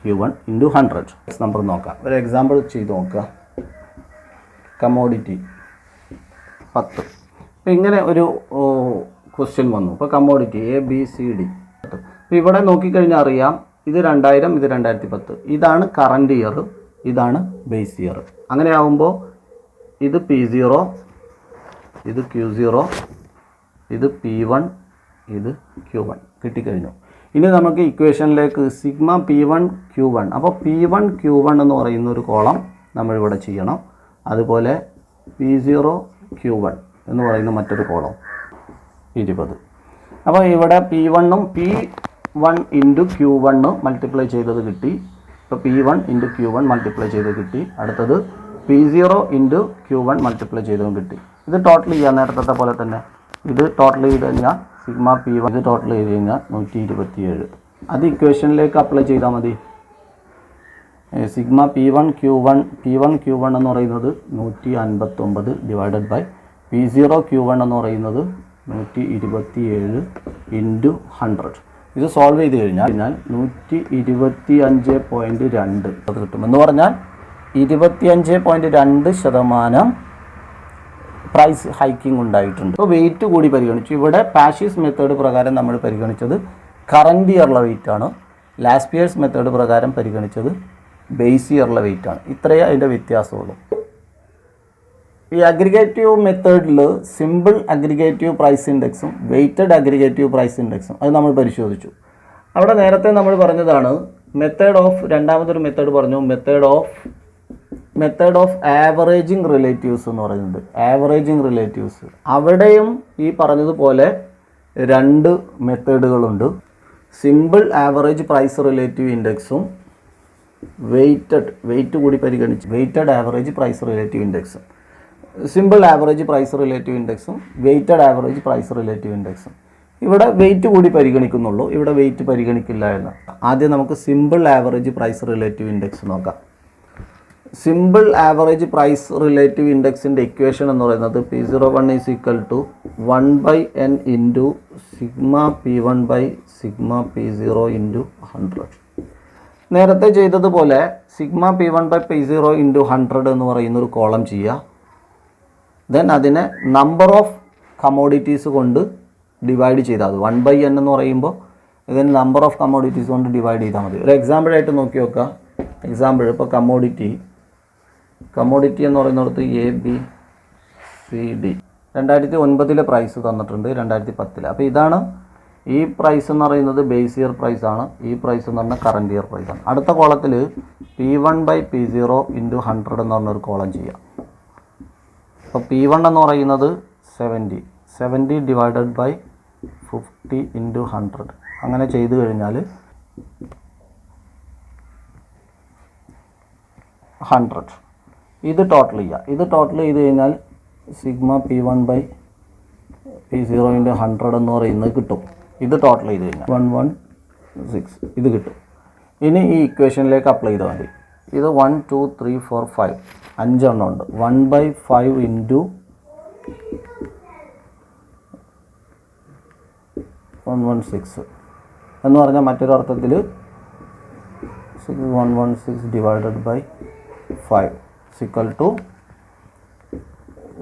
Q1 into 100. Number നോക്കാം. ഒരു എക്സാമ്പിൾ ചെയ്ത് നോക്കുക. കമ്മോഡിറ്റി 10. അപ്പോൾ ഇങ്ങനെ ഒരു ക്വസ്റ്റ്യൻ വന്നു. ഇപ്പോൾ കമ്മോഡിറ്റി ABCD. അപ്പോൾ ഇവിടെ നോക്കിക്കഴിഞ്ഞാൽ അറിയാം ഇത് 2000, ഇത് 2010. ഇതാണ് കറൻറ്റ് ഇയർ, ഇതാണ് ബേസ് ഇയർ. അങ്ങനെ ആകുമ്പോൾ ഇത് P0, ഇത് Q0, ഇത് P1, ഇത് Q1 കിട്ടിക്കഴിഞ്ഞു. ഇനി നമുക്ക് ഇക്വേഷനിലേക്ക് സിഗ്മ P1 Q1, അപ്പോൾ P1 Q1 എന്ന് പറയുന്ന ഒരു കോളം നമ്മളിവിടെ ചെയ്യണം. അതുപോലെ P0 Q1 എന്ന് പറയുന്ന മറ്റൊരു കോളം 20. അപ്പോൾ ഇവിടെ P1ഉം P1 ഇൻറ്റു Q1 മൾട്ടിപ്ലൈ ചെയ്തത് കിട്ടി. ഇപ്പോൾ P1 ഇൻറ്റു Q1 മൾട്ടിപ്ലൈ ചെയ്ത് കിട്ടി. അടുത്തത് P0 ഇൻറ്റു Q1 മൾട്ടിപ്ലൈ ചെയ്തതും കിട്ടി. ഇത് ടോട്ടൽ ചെയ്യാം നേരത്തെ പോലെ തന്നെ. ഇത് ടോട്ടൽ ചെയ്ത് കഴിഞ്ഞാൽ സിഗ്മ P1 ഇത് ടോട്ടൽ ചെയ്ത് കഴിഞ്ഞാൽ 127. അത് ഇക്വേഷനിലേക്ക് അപ്ലൈ ചെയ്താൽ മതി. സിഗ്മ P1 Q1 എന്ന് പറയുന്നത് 159 ഡിവൈഡഡ് ബൈ P0 Q1 എന്ന് പറയുന്നത് 127 ഇൻറ്റു 100. ഇത് സോൾവ് ചെയ്ത് കഴിഞ്ഞാൽ 125.2 അത് കിട്ടും. എന്ന് പറഞ്ഞാൽ 25.2% പ്രൈസ് ഹൈക്കിംഗ് ഉണ്ടായിട്ടുണ്ട്. അപ്പോൾ വെയിറ്റ് കൂടി പരിഗണിച്ചു. ഇവിടെ പാഷീസ് മെത്തേഡ് പ്രകാരം നമ്മൾ പരിഗണിച്ചത് കറൻറ്റ് ഇയറുള്ള വെയിറ്റ് ആണ്. ലാസ്റ്റ് ഇയേഴ്സ് മെത്തേഡ് പ്രകാരം പരിഗണിച്ചത് ബേസ് ഇയറുള്ള വെയിറ്റ് ആണ്. ഇത്രയേ അതിൻ്റെ വ്യത്യാസമുള്ളൂ. ഈ അഗ്രിഗേറ്റീവ് മെത്തേഡിൽ സിമ്പിൾ അഗ്രിഗേറ്റീവ് പ്രൈസ് ഇൻഡെക്സും വെയ്റ്റഡ് അഗ്രിഗേറ്റീവ് പ്രൈസ് ഇൻഡെക്സും അത് നമ്മൾ പരിശോധിച്ചു. അവിടെ നേരത്തെ നമ്മൾ പറഞ്ഞതാണ് മെത്തേഡ് ഓഫ് രണ്ടാമതൊരു മെത്തേഡ് പറഞ്ഞു, മെത്തേഡ് ഓഫ് ആവറേജിങ് റിലേറ്റീവ്സ് എന്ന് പറയുന്നത്. ആവറേജിങ് റിലേറ്റീവ്സ് അവിടെയും ഈ പറഞ്ഞതുപോലെ 2 മെത്തേഡുകളുണ്ട്. സിമ്പിൾ ആവറേജ് പ്രൈസ് റിലേറ്റീവ് ഇൻഡെക്സും വെയിറ്റ് കൂടി പരിഗണിച്ച് വെയ്റ്റഡ് ആവറേജ് പ്രൈസ് റിലേറ്റീവ് ഇൻഡെക്സും. സിമ്പിൾ ആവറേജ് പ്രൈസ് റിലേറ്റീവ് ഇൻഡെക്സും വെയ്റ്റഡ് ആവറേജ് പ്രൈസ് റിലേറ്റീവ് ഇൻഡെക്സും. ഇവിടെ വെയിറ്റ് കൂടി പരിഗണിക്കുന്നുള്ളൂ, ഇവിടെ വെയിറ്റ് പരിഗണിക്കില്ല എന്ന്. ആദ്യം നമുക്ക് simple average price relative index നോക്കാം. സിമ്പിൾ ആവറേജ് പ്രൈസ് റിലേറ്റീവ് ഇൻഡെക്സിൻ്റെ ഇക്വേഷൻ എന്ന് പറയുന്നത് P01 is equal to 1/n into sigma P1 by sigma P0 into 100. നേരത്തെ ചെയ്തതുപോലെ sigma P1 by P0 into 100 എന്ന് പറയുന്നൊരു കോളം ചെയ്യുക. ദെൻ അതിനെ നമ്പർ ഓഫ് കമോഡിറ്റീസ് കൊണ്ട് ഡിവൈഡ് ചെയ്താൽ മതി. 1/n എന്ന് പറയുമ്പോൾ ഇതിന് നമ്പർ ഓഫ് കമോഡിറ്റീസ് കൊണ്ട് ഡിവൈഡ് ചെയ്താൽ മതി. ഒരു എക്സാമ്പിളായിട്ട് നോക്കി നോക്കുക. എക്സാമ്പിൾ ഇപ്പോൾ കമോഡിറ്റി എന്ന് പറയുന്നിടത്ത് ABCD 2009 പ്രൈസ് തന്നിട്ടുണ്ട്, 2010. അപ്പോൾ ഇതാണ് ഈ പ്രൈസ് എന്ന് പറയുന്നത് ബേസ് ഇയർ പ്രൈസാണ്. ഈ പ്രൈസ് എന്ന് പറഞ്ഞാൽ കറൻറ്റ് ഇയർ പ്രൈസാണ്. അടുത്ത കോളത്തിൽ P1 ബൈ P0 ഇൻറ്റു 100 എന്ന് പറഞ്ഞൊരു കോളം ചെയ്യാം. അപ്പോൾ P1 എന്ന് പറയുന്നത് 70 ഡിവൈഡഡ് ബൈ 50 ഇൻറ്റു 100. അങ്ങനെ ചെയ്ത് കഴിഞ്ഞാൽ 100. ഇത് ടോട്ടൽ ചെയ്യുക. ഇത് ടോട്ടൽ ചെയ്ത് കഴിഞ്ഞാൽ sigma P1 by P0 into 100 എന്ന് പറയുന്നത് കിട്ടും. ഇത് ടോട്ടൽ ചെയ്ത് കഴിഞ്ഞാൽ 116 ഇത് കിട്ടും. ഇനി ഈ ഇക്വേഷനിലേക്ക് അപ്ലൈ ചെയ്താൽ മതി. ഇത് 1 2 3 4 5 5 എണ്ണം ഉണ്ട്. 1/5 ഇൻറ്റു 116 എന്ന് പറഞ്ഞാൽ മറ്റൊരു അർത്ഥത്തിൽ 116 ഡിവൈഡഡ് ബൈ 5 ഈക്വൽ ടു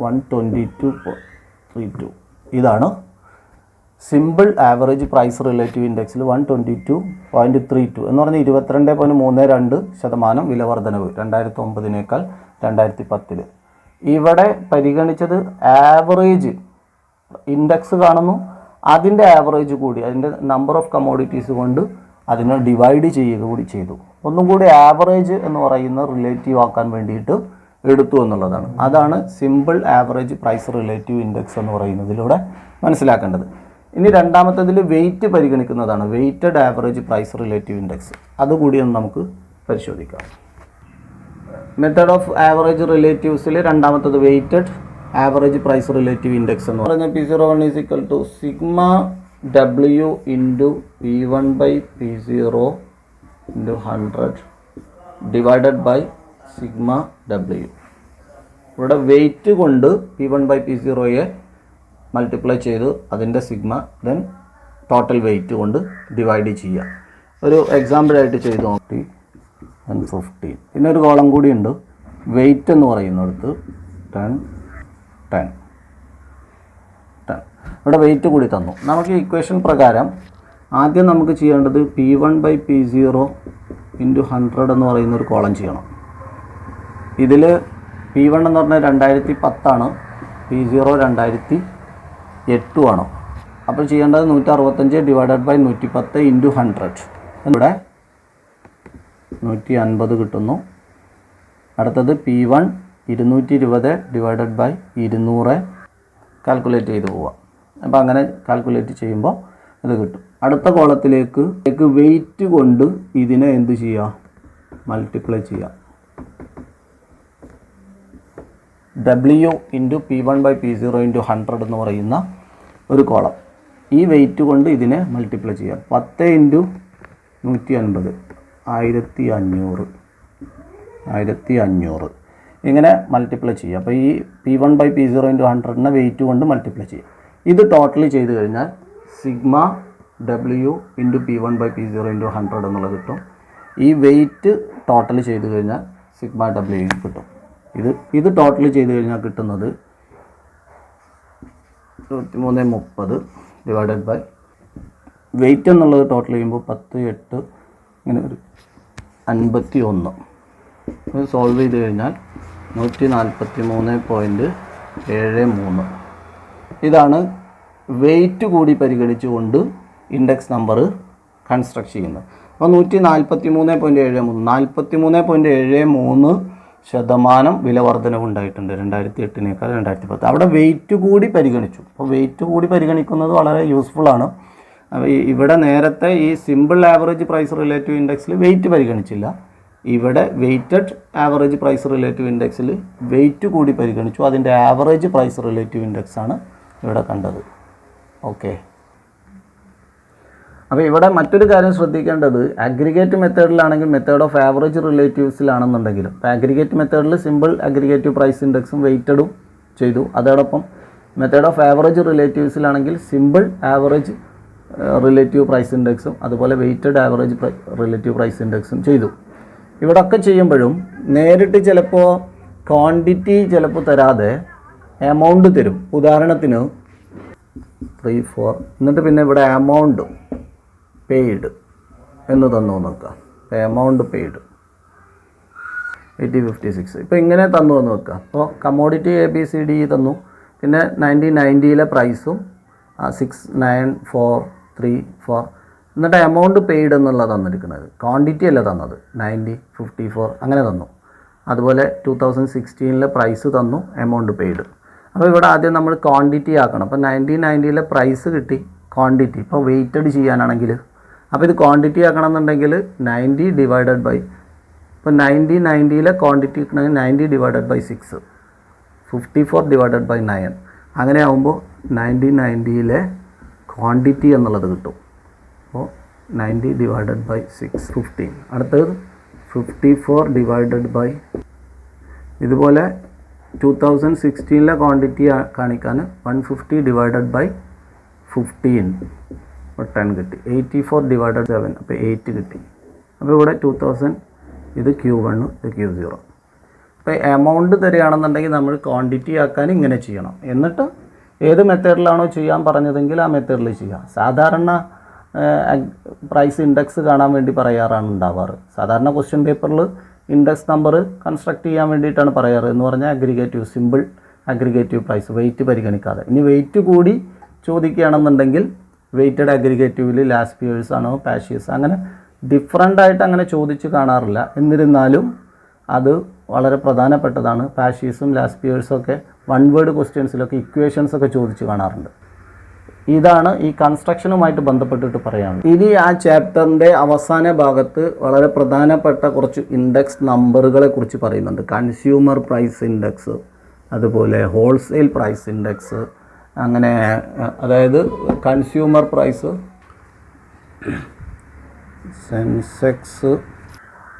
122.32. ഇതാണ് സിമ്പിൾ ആവറേജ് പ്രൈസ് റിലേറ്റീവ് ഇൻഡെക്സിൽ 122.32 എന്ന് പറഞ്ഞാൽ 22.32% വില വർധനവ് 2009 2010. ഇവിടെ പരിഗണിച്ചത് ആവറേജ് ഇൻഡെക്സ് കാണുന്നു, അതിൻ്റെ ആവറേജ് കൂടി അതിൻ്റെ നമ്പർ ഓഫ് കമോഡിറ്റീസ് കൊണ്ട് അതിനെ ഡിവൈഡ് ചെയ്യുക കൂടി ചെയ്തു. ഒന്നും കൂടി ആവറേജ് എന്ന് പറയുന്ന റിലേറ്റീവ് ആക്കാൻ വേണ്ടിയിട്ട് എടുത്തു എന്നുള്ളതാണ്. അതാണ് simple average price relative index എന്ന് പറയുന്നതിലൂടെ മനസ്സിലാക്കേണ്ടത്. ഇനി രണ്ടാമത്തേതിൽ വെയിറ്റ് പരിഗണിക്കുന്നതാണ്, weighted average price relative index. അതുകൂടി ഒന്ന് നമുക്ക് പരിശോധിക്കാം. മെത്തേഡ് ഓഫ് ആവറേജ് റിലേറ്റീവ്സിൽ രണ്ടാമത്തത് weighted average price relative index എന്ന് പറഞ്ഞാൽ P01 is equal to sigma W into P1 by P0 into 100 divided by sigma W. ഇവിടെ വെയിറ്റ് കൊണ്ട് P1 ബൈ P0യെ മൾട്ടിപ്ലൈ ചെയ്ത് അതിൻ്റെ സിഗ്മ ദെൻ ടോട്ടൽ വെയിറ്റ് കൊണ്ട് ഡിവൈഡ് ചെയ്യുക. ഒരു എക്സാമ്പിളായിട്ട് ചെയ്ത് നോക്കി 15. പിന്നെ ഒരു കോളം കൂടിയുണ്ട്, വെയിറ്റ് എന്ന് പറയുന്നിടത്ത് 10. ഇവിടെ വെയിറ്റ് കൂടി തന്നു. നമുക്ക് ഇക്വേഷൻ പ്രകാരം ആദ്യം നമുക്ക് ചെയ്യേണ്ടത് P1 ബൈ P0 ഇൻറ്റു 100 എന്ന് പറയുന്നൊരു കോളം ചെയ്യണം. ഇതിൽ P1 എന്ന് പറഞ്ഞാൽ 2010 ആണ്, P0 2008 ആണ്. അപ്പോൾ ചെയ്യേണ്ടത് 165 ഡിവൈഡഡ് ബൈ 110 ഇൻറ്റു 100. ഇവിടെ 150 കിട്ടുന്നു. അടുത്തത് P1 220 ഡിവൈഡഡ് ബൈ 200 കാൽക്കുലേറ്റ് ചെയ്ത് പോവാം. അപ്പോൾ അങ്ങനെ കാൽക്കുലേറ്റ് ചെയ്യുമ്പോൾ ഇത് കിട്ടും. അടുത്ത കോളത്തിലേക്ക് വെയിറ്റ് കൊണ്ട് ഇതിനെ എന്ത് ചെയ്യുക, മൾട്ടിപ്ലൈ ചെയ്യുക. W into P1 by P0 into 100 എന്ന് പറയുന്ന ഒരു കോളം. ഈ വെയിറ്റ് കൊണ്ട് ഇതിനെ മൾട്ടിപ്ലൈ ചെയ്യുക. 10 ഇൻറ്റു 150 1500 ഇങ്ങനെ മൾട്ടിപ്ലൈ ചെയ്യുക. അപ്പോൾ ഈ P1 ബൈ P0 ഇൻറ്റു 100നെ വെയിറ്റ് കൊണ്ട് മൾട്ടിപ്ലൈ ചെയ്യുക. ഇത് ടോട്ടലി ചെയ്ത് കഴിഞ്ഞാൽ sigma W into P1 by P0 into 100 എന്നുള്ളത് കിട്ടും. ഈ വെയിറ്റ് ടോട്ടൽ ചെയ്ത് കഴിഞ്ഞാൽ സിഗ്മ W കിട്ടും. ഇത് ടോട്ടൽ ചെയ്ത് കഴിഞ്ഞാൽ കിട്ടുന്നത് 2330 ഡിവൈഡഡ് ബൈ വെയിറ്റ് എന്നുള്ളത് ടോട്ടൽ ചെയ്യുമ്പോൾ 10 8 ഇങ്ങനെ ഒരു 51. ഇത് സോൾവ് ചെയ്ത് കഴിഞ്ഞാൽ 143.73. ഇതാണ് വെയിറ്റ് കൂടി പരിഗണിച്ചുകൊണ്ട് ഇൻഡെക്സ് നമ്പർ കൺസ്ട്രക്ട് ചെയ്യുന്നത്. അപ്പോൾ 143.73% വില വർധനവുണ്ടായിട്ടുണ്ട് 2008 2010. അവിടെ വെയിറ്റ് കൂടി പരിഗണിച്ചു. അപ്പോൾ വെയിറ്റ് കൂടി പരിഗണിക്കുന്നത് വളരെ യൂസ്ഫുള്ളാണ്. ഇവിടെ നേരത്തെ ഈ സിമ്പിൾ ആവറേജ് പ്രൈസ് റിലേറ്റീവ് ഇൻഡെക്സിൽ വെയിറ്റ് പരിഗണിച്ചില്ല. ഇവിടെ വെയ്റ്റഡ് ആവറേജ് പ്രൈസ് റിലേറ്റീവ് ഇൻഡെക്സിൽ വെയിറ്റ് കൂടി പരിഗണിച്ചു. അതിൻ്റെ ആവറേജ് പ്രൈസ് റിലേറ്റീവ് ഇൻഡെക്സ് ആണ് ഇവിടെ കണ്ടത്. ഓക്കെ. അപ്പോൾ ഇവിടെ മറ്റൊരു കാര്യം ശ്രദ്ധിക്കേണ്ടത്, അഗ്രിഗേറ്റ് മെത്തേഡിലാണെങ്കിൽ മെത്തേഡ് ഓഫ് ആവറേജ് റിലേറ്റീവ്സിലാണെന്നുണ്ടെങ്കിലും, ഇപ്പോൾ അഗ്രിഗേറ്റ് മെത്തേഡിൽ സിമ്പിൾ അഗ്രിഗേറ്റീവ് പ്രൈസ് ഇൻഡെക്സും വെയ്റ്റഡും ചെയ്തു. അതോടൊപ്പം മെത്തേഡ് ഓഫ് ആവറേജ് റിലേറ്റീവ്സിലാണെങ്കിൽ സിമ്പിൾ ആവറേജ് റിലേറ്റീവ് പ്രൈസ് ഇൻഡെക്സും അതുപോലെ വെയ്റ്റഡ് ആവറേജ് റിലേറ്റീവ് പ്രൈസ് ഇൻഡെക്സും ചെയ്തു. ഇവിടെയൊക്കെ ചെയ്യുമ്പോഴും നേരിട്ട് ചിലപ്പോൾ ക്വാണ്ടിറ്റി ചിലപ്പോൾ തരാതെ എമൗണ്ട് തരും. ഉദാഹരണത്തിന് 3 4 എന്നിട്ട് പിന്നെ ഇവിടെ എമൗണ്ട് പെയ്ഡ് എന്ന് തന്നു നോക്കുക. എമൗണ്ട് പെയ്ഡ് 8056 ഇപ്പോൾ ഇങ്ങനെ തന്നു എന്ന് വെക്കുക. അപ്പോൾ കമ്മോഡിറ്റി ABCD തന്നു. പിന്നെ 1990 പ്രൈസും 69434 എന്നിട്ട് എമൗണ്ട് പെയ്ഡ് എന്നുള്ള തന്നിരിക്കുന്നത്. ക്വാണ്ടിറ്റി അല്ല തന്നത്. 90 54 അങ്ങനെ തന്നു. അതുപോലെ 2016 പ്രൈസ് തന്നു, എമൗണ്ട് പെയ്ഡ്. അപ്പോൾ ഇവിടെ ആദ്യം നമ്മൾ ക്വാണ്ടിറ്റി ആക്കണം. അപ്പോൾ 1990 പ്രൈസ് കിട്ടി, ക്വാണ്ടിറ്റി. ഇപ്പോൾ വെയ്റ്റഡ് ചെയ്യാനാണെങ്കിൽ അപ്പോൾ ഇത് ക്വാണ്ടിറ്റി ആക്കണം എന്നുണ്ടെങ്കിൽ 90 ഡിവൈഡഡ് ബൈ, ഇപ്പോൾ 1990 ക്വാണ്ടിറ്റി കിട്ടണമെങ്കിൽ 90 ഡിവൈഡഡ് ബൈ 6 54 ഡിവൈഡഡ് ബൈ 9 അങ്ങനെ ആകുമ്പോൾ 1990 ക്വാണ്ടിറ്റി എന്നുള്ളത് കിട്ടും. അപ്പോൾ 90 ഡിവൈഡഡ് ബൈ 6 15. അടുത്തത് 54 ഡിവൈഡഡ് ബൈ, ഇതുപോലെ 2016 ക്വാണ്ടിറ്റി കാണിക്കാൻ 150 ഡിവൈഡഡ് ബൈ 15 അപ്പോൾ 10 കിട്ടി. 84 ഡിവൈഡഡ് 7 അപ്പോൾ 8 കിട്ടി. അപ്പോൾ ഇവിടെ 2000 ഇത് Q1 ഇത് Q0. അപ്പോൾ എമൗണ്ട് തരികയാണെന്നുണ്ടെങ്കിൽ നമ്മൾ ക്വാണ്ടിറ്റി ആക്കാൻ ഇങ്ങനെ ചെയ്യണം. എന്നിട്ട് ഏത് മെത്തേഡിലാണോ ചെയ്യാൻ പറഞ്ഞതെങ്കിൽ ആ മെത്തേഡിൽ ചെയ്യാം. സാധാരണ പ്രൈസ് ഇൻഡെക്സ് കാണാൻ വേണ്ടി പറയാറാണ് ഉണ്ടാവാറ്. സാധാരണ ക്വസ്റ്റ്യൻ പേപ്പറിൽ ഇൻഡെക്സ് നമ്പർ കൺസ്ട്രക്ട് ചെയ്യാൻ വേണ്ടിയിട്ടാണ് പറയാറ്. എന്ന് പറഞ്ഞാൽ aggregative, simple aggregative price, weight പരിഗണിക്കാതെ. ഇനി വെയിറ്റ് കൂടി ചോദിക്കുകയാണെന്നുണ്ടെങ്കിൽ വെയ്റ്റഡ് അഗ്രിഗേറ്റീവിൽ ലാസ്റ്റ് പിയേഴ്സ് ആണോ പാഷ്യസ്, അങ്ങനെ ഡിഫറൻ്റ് ആയിട്ട് അങ്ങനെ ചോദിച്ച് കാണാറില്ല. എന്നിരുന്നാലും അത് വളരെ പ്രധാനപ്പെട്ടതാണ്. പാഷ്യസും ലാസ്റ്റ് പിയേഴ്സും ഒക്കെ വൺ വേർഡ് ക്വസ്റ്റ്യൻസിലൊക്കെ ഇക്വേഷൻസ് ഒക്കെ ചോദിച്ച് കാണാറുണ്ട്. ഇതാണ് ഈ കൺസ്ട്രക്ഷനുമായിട്ട് ബന്ധപ്പെട്ടിട്ട് പറയാനുള്ളത്. ഇനി ആ ചാപ്റ്ററിൻ്റെ അവസാന ഭാഗത്ത് വളരെ പ്രധാനപ്പെട്ട കുറച്ച് ഇൻഡെക്സ് നമ്പറുകളെ കുറിച്ച് പറയുന്നുണ്ട്. കൺസ്യൂമർ പ്രൈസ് ഇൻഡെക്സ്, അതുപോലെ ഹോൾസെയിൽ പ്രൈസ് ഇൻഡെക്സ്, അങ്ങനെ അതായത് കൺസ്യൂമർ പ്രൈസ്, സെൻസെക്സ്.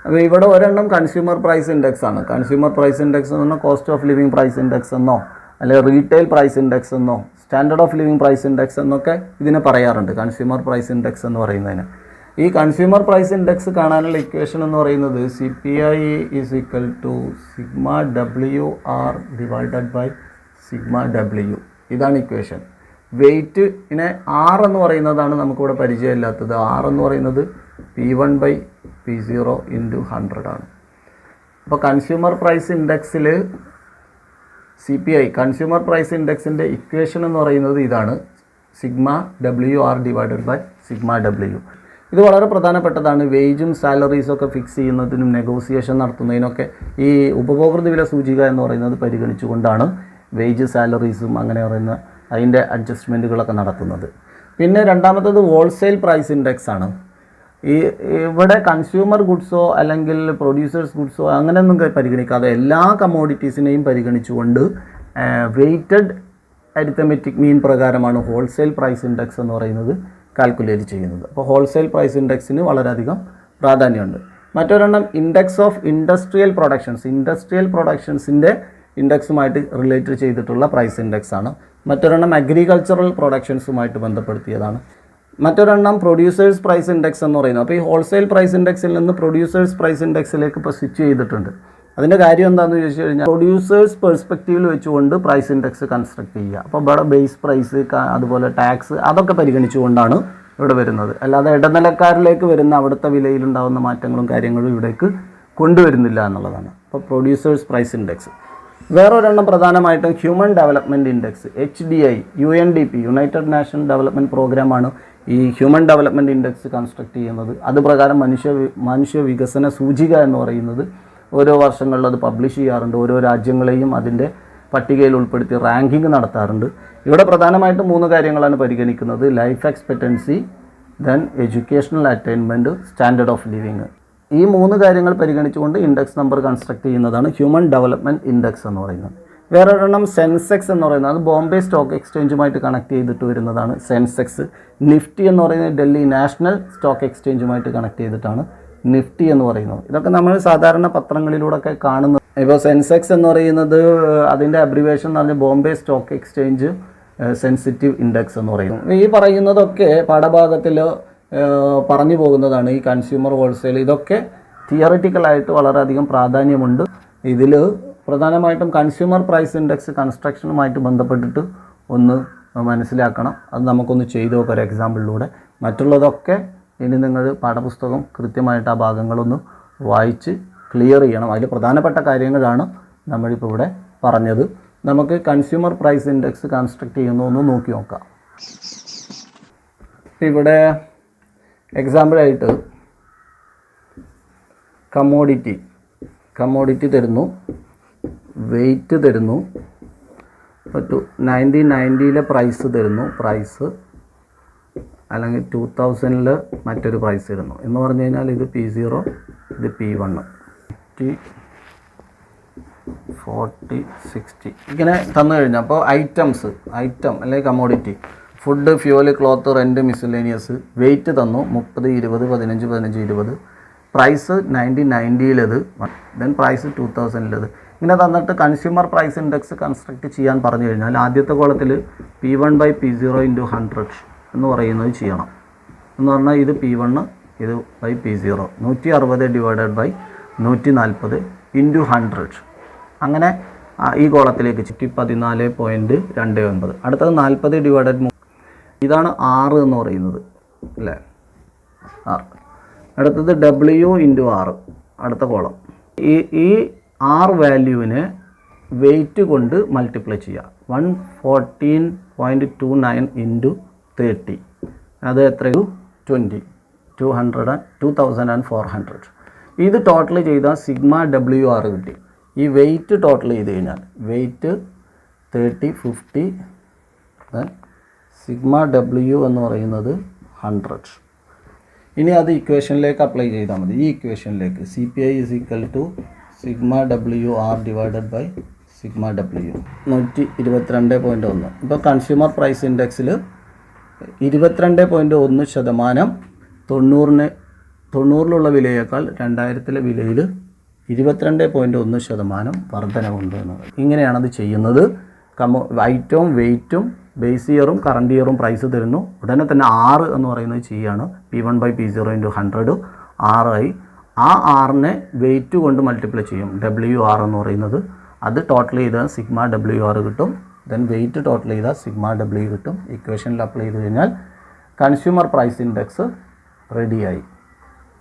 അപ്പോൾ ഇവിടെ ഒരെണ്ണം കൺസ്യൂമർ പ്രൈസ് ഇൻഡെക്സ് ആണ്. കൺസ്യൂമർ പ്രൈസ് ഇൻഡെക്സ് എന്ന് പറഞ്ഞാൽ cost of living price index എന്നോ അല്ലെങ്കിൽ റീറ്റെയിൽ പ്രൈസ് ഇൻഡെക്സ് എന്നോ standard of living price index എന്നൊക്കെ ഇതിനെ പറയാറുണ്ട്, കൺസ്യൂമർ പ്രൈസ് ഇൻഡെക്സ് എന്ന് പറയുന്നതിന്. ഈ കൺസ്യൂമർ പ്രൈസ് ഇൻഡെക്സ് കാണാനുള്ള ഇക്വേഷൻ എന്ന് പറയുന്നത് CPI is equal to sigma WR divided by sigma W. ഇതാണ് ഇക്വേഷൻ. വെയ്റ്റിനെ R എന്ന് പറയുന്നതാണ് നമുക്കിവിടെ പരിചയമില്ലാത്തത്. R എന്ന് പറയുന്നത് P1 ബൈ P0 ഇൻറ്റു 100 ആണ്. അപ്പോൾ കൺസ്യൂമർ പ്രൈസ് ഇൻഡെക്സിൽ CPI കൺസ്യൂമർ പ്രൈസ് ഇൻഡെക്സിൻ്റെ ഇക്വേഷൻ എന്ന് പറയുന്നത് ഇതാണ്. Sigma W R divided by sigma W. ഇത് വളരെ പ്രധാനപ്പെട്ടതാണ്. വേജും സാലറീസൊക്കെ ഫിക്സ് ചെയ്യുന്നതിനും നെഗോസിയേഷൻ നടത്തുന്നതിനൊക്കെ ഈ ഉപഭോക്തൃ വില സൂചിക എന്ന് പറയുന്നത് പരിഗണിച്ചുകൊണ്ടാണ് വേജ് സാലറീസും അങ്ങനെ പറയുന്ന അതിൻ്റെ അഡ്ജസ്റ്റ്മെൻറ്റുകളൊക്കെ നടത്തുന്നത്. പിന്നെ രണ്ടാമത്തത് ഹോൾസെയിൽ പ്രൈസ് ഇൻഡെക്സ് ആണ്. ഇവിടെ കൺസ്യൂമർ ഗുഡ്സോ അല്ലെങ്കിൽ പ്രൊഡ്യൂസേഴ്സ് ഗുഡ്സോ അങ്ങനെയൊന്നും പരിഗണിക്കാതെ എല്ലാ കമ്മോഡിറ്റീസിനെയും പരിഗണിച്ചുകൊണ്ട് വെയ്റ്റഡ് അരിത്തമെറ്റിക് മീൻ പ്രകാരമാണ് ഹോൾസെയിൽ പ്രൈസ് ഇൻഡെക്സ് എന്ന് പറയുന്നത് കാൽക്കുലേറ്റ് ചെയ്യുന്നത്. അപ്പോൾ ഹോൾസെയിൽ പ്രൈസ് ഇൻഡെക്സിന് വളരെയധികം പ്രാധാന്യമുണ്ട്. മറ്റൊരെണ്ണം ഇൻഡെക്സ് ഓഫ് ഇൻഡസ്ട്രിയൽ പ്രൊഡക്ഷൻസിൻ്റെ ഇൻഡെക്സുമായിട്ട് റിലേറ്റ് ചെയ്തിട്ടുള്ള പ്രൈസ് ഇൻഡെക്സ് ആണ്. മറ്റൊരെണ്ണം അഗ്രികൾച്ചറൽ പ്രൊഡക്ഷൻസുമായിട്ട് ബന്ധപ്പെടുത്തിയതാണ്. മറ്റൊരെണ്ണം പ്രൊഡ്യൂസേഴ്സ് പ്രൈസ് ഇൻഡെക്സ് എന്ന് പറയുന്നത്. അപ്പോൾ ഈ ഹോൾസെയിൽ പ്രൈസ് ഇൻഡെക്സിൽ നിന്ന് പ്രൊഡ്യൂസേഴ്സ് പ്രൈസ് ഇൻഡെക്സിലേക്ക് ഇപ്പോൾ സ്വിച്ച് ചെയ്തിട്ടുണ്ട്. അതിൻ്റെ കാര്യം എന്താണെന്ന് ചോദിച്ചു കഴിഞ്ഞാൽ പ്രൊഡ്യൂസേഴ്സ് പെർസ്പെക്റ്റീവിൽ വെച്ചുകൊണ്ട് പ്രൈസ് ഇൻഡെക്സ് കൺസ്ട്രക്ട് ചെയ്യുക. അപ്പോൾ ഇവിടെ ബേസ് പ്രൈസ് അതുപോലെ ടാക്സ് അതൊക്കെ പരിഗണിച്ചുകൊണ്ടാണ് ഇവിടെ വരുന്നത്. അല്ലാതെ ഇടനിലക്കാരിലേക്ക് വരുന്ന അവിടുത്തെ വിലയിലുണ്ടാകുന്ന മാറ്റങ്ങളും കാര്യങ്ങളും ഇവിടേക്ക് കൊണ്ടുവരുന്നില്ല എന്നുള്ളതാണ്. അപ്പോൾ പ്രൊഡ്യൂസേഴ്സ് പ്രൈസ് ഇൻഡെക്സ്. വേറൊരെണ്ണം പ്രധാനമായിട്ടും human development index HDI UNDP United National development പ്രോഗ്രാമാണ് ഈ ഹ്യൂമൻ ഡെവലപ്മെൻറ്റ് ഇൻഡെക്സ് കൺസ്ട്രക്ട് ചെയ്യുന്നത്. അതുപ്രകാരം മനുഷ്യ വികസന സൂചിക എന്ന് പറയുന്നത് ഓരോ വർഷങ്ങളിലും അത് പബ്ലിഷ് ചെയ്യാറുണ്ട്. ഓരോ രാജ്യങ്ങളെയും അതിൻ്റെ പട്ടികയിൽ ഉൾപ്പെടുത്തി റാങ്കിങ് നടത്താറുണ്ട്. ഇവിടെ പ്രധാനമായിട്ടും 3 കാര്യങ്ങളാണ് പരിഗണിക്കുന്നത്: life expectancy, then educational attainment, standard of living. ഈ 3 കാര്യങ്ങൾ പരിഗണിച്ചുകൊണ്ട് ഇൻഡെക്സ് നമ്പർ കൺസ്ട്രക്ട് ചെയ്യുന്നതാണ് ഹ്യൂമൻ ഡെവലപ്മെൻറ്റ് ഇൻഡെക്സ് എന്ന് പറയുന്നത്. വേറൊരെണ്ണം സെൻസെക്സ് എന്ന് പറയുന്നത് അത് ബോംബെ സ്റ്റോക്ക് എക്സ്ചേഞ്ചുമായിട്ട് കണക്ട് ചെയ്തിട്ട് വരുന്നതാണ് സെൻസെക്സ്. നിഫ്റ്റി എന്ന് പറയുന്നത് ഡൽഹി നാഷണൽ സ്റ്റോക്ക് എക്സ്ചേഞ്ചുമായിട്ട് കണക്ട് ചെയ്തിട്ടാണ് നിഫ്റ്റി എന്ന് പറയുന്നത്. ഇതൊക്കെ നമ്മൾ സാധാരണ പത്രങ്ങളിലൂടെയൊക്കെ കാണുന്നത്. ഇപ്പോൾ സെൻസെക്സ് എന്ന് പറയുന്നത് അതിൻ്റെ അബ്രിവേഷൻ എന്ന് പറഞ്ഞാൽ Bombay stock exchange sensitive index എന്ന് പറയുന്നു. ഈ പറയുന്നതൊക്കെ പാഠഭാഗത്തിൽ പറഞ്ഞു പോകുന്നതാണ്. ഈ കൺസ്യൂമർ ഹോൾസെയിൽ ഇതൊക്കെ തിയറിറ്റിക്കലായിട്ട് വളരെയധികം പ്രാധാന്യമുണ്ട്. ഇതിൽ പ്രധാനമായിട്ടും കൺസ്യൂമർ പ്രൈസ് ഇൻഡെക്സ് കൺസ്ട്രക്ഷനുമായിട്ട് ബന്ധപ്പെട്ടിട്ട് ഒന്ന് മനസ്സിലാക്കണം. അത് നമുക്കൊന്ന് ചെയ്തു നോക്കാം ഒരു എക്സാമ്പിളിലൂടെ. മറ്റുള്ളതൊക്കെ ഇനി നിങ്ങൾ പാഠപുസ്തകം കൃത്യമായിട്ട് ആ ഭാഗങ്ങളൊന്ന് വായിച്ച് ക്ലിയർ ചെയ്യണം. അതിൽ പ്രധാനപ്പെട്ട കാര്യങ്ങളാണ് നമ്മളിപ്പോൾ ഇവിടെ പറഞ്ഞത്. നമുക്ക് കൺസ്യൂമർ പ്രൈസ് ഇൻഡെക്സ് കൺസ്ട്രക്ട് ചെയ്യുന്നതൊന്ന് നോക്കി നോക്കാം. ഇവിടെ എക്സാമ്പിളായിട്ട് കമ്മോഡിറ്റി തരുന്നു, വെയ്റ്റ് തരുന്നു, 1990 പ്രൈസ് തരുന്നു, പ്രൈസ് അല്ലെങ്കിൽ 2000 മറ്റൊരു പ്രൈസ് തരുന്നു എന്ന് പറഞ്ഞു കഴിഞ്ഞാൽ ഇത് P0, ഇത് P1, 40, 60 ഇങ്ങനെ തന്നു കഴിഞ്ഞാൽ അപ്പോൾ ഐറ്റം അല്ലെങ്കിൽ commodity food, fuel, cloth, rent, miscellaneous. Weight തന്നു 30, 20, 15, 15, 20. പ്രൈസ് 1990 ദെൻ പ്രൈസ് 2000 ഇങ്ങനെ തന്നിട്ട് കൺസ്യൂമർ പ്രൈസ് ഇൻഡെക്സ് കൺസ്ട്രക്ട് ചെയ്യാൻ പറഞ്ഞു കഴിഞ്ഞാൽ ആദ്യത്തെ കോളത്തിൽ P1 by P0 × 100 എന്ന് പറയുന്നത് ചെയ്യണം. എന്ന് പറഞ്ഞാൽ ഇത് P1, ഇത് ബൈ P0, 160 ഡിവൈഡഡ് ബൈ 140 × 100. അങ്ങനെ ഈ കോളത്തിലേക്ക് ചുറ്റി 14.29. അടുത്തത് 40 ഡിവൈഡഡ് 3. ഇതാണ് 6 എന്ന് പറയുന്നത് അല്ലേ, 6. അടുത്തത് W × 6 അടുത്ത കോളം. ഈ R വാല്യൂവിനെ വെയ്റ്റ് കൊണ്ട് മൾട്ടിപ്ലൈ ചെയ്യുക. 114.29 × 30 അത് എത്രയും 2400. ഇത് ടോട്ടൽ ചെയ്താൽ സിഗ്മ WR കിട്ടി. ഈ വെയ്റ്റ് ടോട്ടൽ ചെയ്ത് കഴിഞ്ഞാൽ വെയ്റ്റ് 30, 50 ദെൻ സിഗ്മ W എന്ന് പറയുന്നത് 100. ഇനി അത് ഇക്വേഷനിലേക്ക് അപ്ലൈ ചെയ്താൽ മതി. ഈ ഇക്വേഷനിലേക്ക് CPI = sigma WR divided by sigma W 122.1. ഇപ്പോൾ കൺസ്യൂമർ പ്രൈസ് ഇൻഡെക്സിൽ 22.1% 90-ലുള്ള വിലയേക്കാൾ 2000-ലെ വിലയിൽ 22.1% വർധനവുണ്ട് എന്നത്. ഇങ്ങനെയാണത് ചെയ്യുന്നത്. ഐറ്റവും വെയ്റ്റും ബേസ് ഇയറും കറണ്ട് ഇയറും പ്രൈസ് തരുന്നു. ഉടനെ തന്നെ 6 എന്ന് പറയുന്നത് ചെയ്യുകയാണ്. P1 by P0 × 100 6 ആ 6നെ വെയ്റ്റ് കൊണ്ട് മൾട്ടിപ്ലൈ ചെയ്യും. WR എന്ന് പറയുന്നത് അത് ടോട്ടൽ ചെയ്താൽ സിഗ്മ WR കിട്ടും. ദെൻ വെയ്റ്റ് ടോട്ടൽ ചെയ്താൽ സിഗ്മ W കിട്ടും. ഇക്വേഷനിൽ അപ്ലൈ ചെയ്ത് കഴിഞ്ഞാൽ കൺസ്യൂമർ പ്രൈസ് ഇൻഡെക്സ് റെഡിയായി.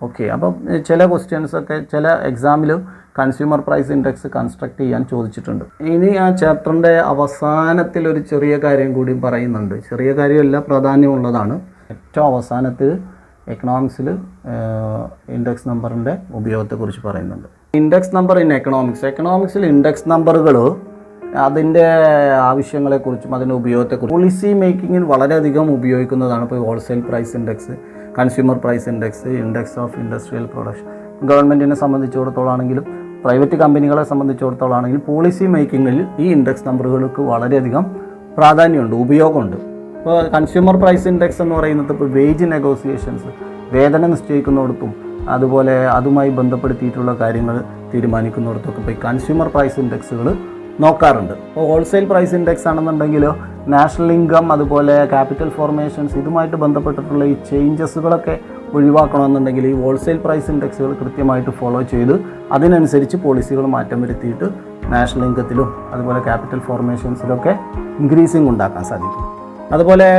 ഓക്കെ, അപ്പം ചില ക്വസ്റ്റ്യൻസൊക്കെ ചില എക്സാമിൽ കൺസ്യൂമർ പ്രൈസ് ഇൻഡെക്സ് കൺസ്ട്രക്ട് ചെയ്യാൻ ചോദിച്ചിട്ടുണ്ട്. ഇനി ആ ചാപ്റ്ററിൻ്റെ അവസാനത്തിൽ ഒരു ചെറിയ കാര്യം കൂടി പറയുന്നുണ്ട്. ചെറിയ കാര്യമല്ല, പ്രാധാന്യമുള്ളതാണ്. ഏറ്റവും അവസാനത്തിൽ എക്കണോമിക്സിൽ ഇൻഡെക്സ് നമ്പറിൻ്റെ ഉപയോഗത്തെക്കുറിച്ച് പറയുന്നുണ്ട്. ഇൻഡെക്സ് നമ്പർ ഇൻ എക്കണോമിക്സിൽ ഇൻഡെക്സ് നമ്പറുകൾ അതിൻ്റെ ആവശ്യങ്ങളെക്കുറിച്ചും അതിൻ്റെ ഉപയോഗത്തെക്കുറിച്ചും പോളിസി മേക്കിങ്ങിൽ വളരെയധികം ഉപയോഗിക്കുന്നതാണ്. ഇപ്പോൾ wholesale price index, consumer price index, index of industrial production, ഗവൺമെൻറ്റിനെ സംബന്ധിച്ചിടത്തോളാണെങ്കിലും പ്രൈവറ്റ് കമ്പനികളെ സംബന്ധിച്ചിടത്തോളാണെങ്കിലും പോളിസി മേക്കിങ്ങിൽ ഈ ഇൻഡെക്സ് നമ്പറുകൾക്ക് വളരെയധികം പ്രാധാന്യമുണ്ട്, ഉപയോഗമുണ്ട്. ഇപ്പോൾ കൺസ്യൂമർ പ്രൈസ് ഇൻഡെക്സ് എന്ന് പറയുന്നത് ഇപ്പോൾ വേജ് നെഗോസിയേഷൻസ്, വേതനം നിശ്ചയിക്കുന്നിടത്തും അതുപോലെ അതുമായി ബന്ധപ്പെടുത്തിയിട്ടുള്ള കാര്യങ്ങൾ തീരുമാനിക്കുന്നിടത്തൊക്കെ ഇപ്പോൾ ഈ കൺസ്യൂമർ പ്രൈസ് ഇൻഡെക്സുകൾ നോക്കാറുണ്ട്. ഇപ്പോൾ ഹോൾസെയിൽ പ്രൈസ് ഇൻഡെക്സ് ആണെന്നുണ്ടെങ്കിൽ നാഷണൽ ഇൻകം അതുപോലെ ക്യാപിറ്റൽ ഫോർമേഷൻസ് ഇതുമായിട്ട് ബന്ധപ്പെട്ടിട്ടുള്ള ഈ ചേഞ്ചസുകളൊക്കെ ഒഴിവാക്കണമെന്നുണ്ടെങ്കിൽ ഈ ഹോൾസെയിൽ പ്രൈസ് ഇൻഡെക്സുകൾ കൃത്യമായിട്ട് ഫോളോ ചെയ്ത് അതിനനുസരിച്ച് പോളിസികൾ മാറ്റം വരുത്തിയിട്ട് നാഷണൽ ഇൻകത്തിലും അതുപോലെ ക്യാപിറ്റൽ ഫോർമേഷൻസിലൊക്കെ ഇൻക്രീസിങ് ഉണ്ടാക്കാൻ സാധിക്കും. അതുപോലെ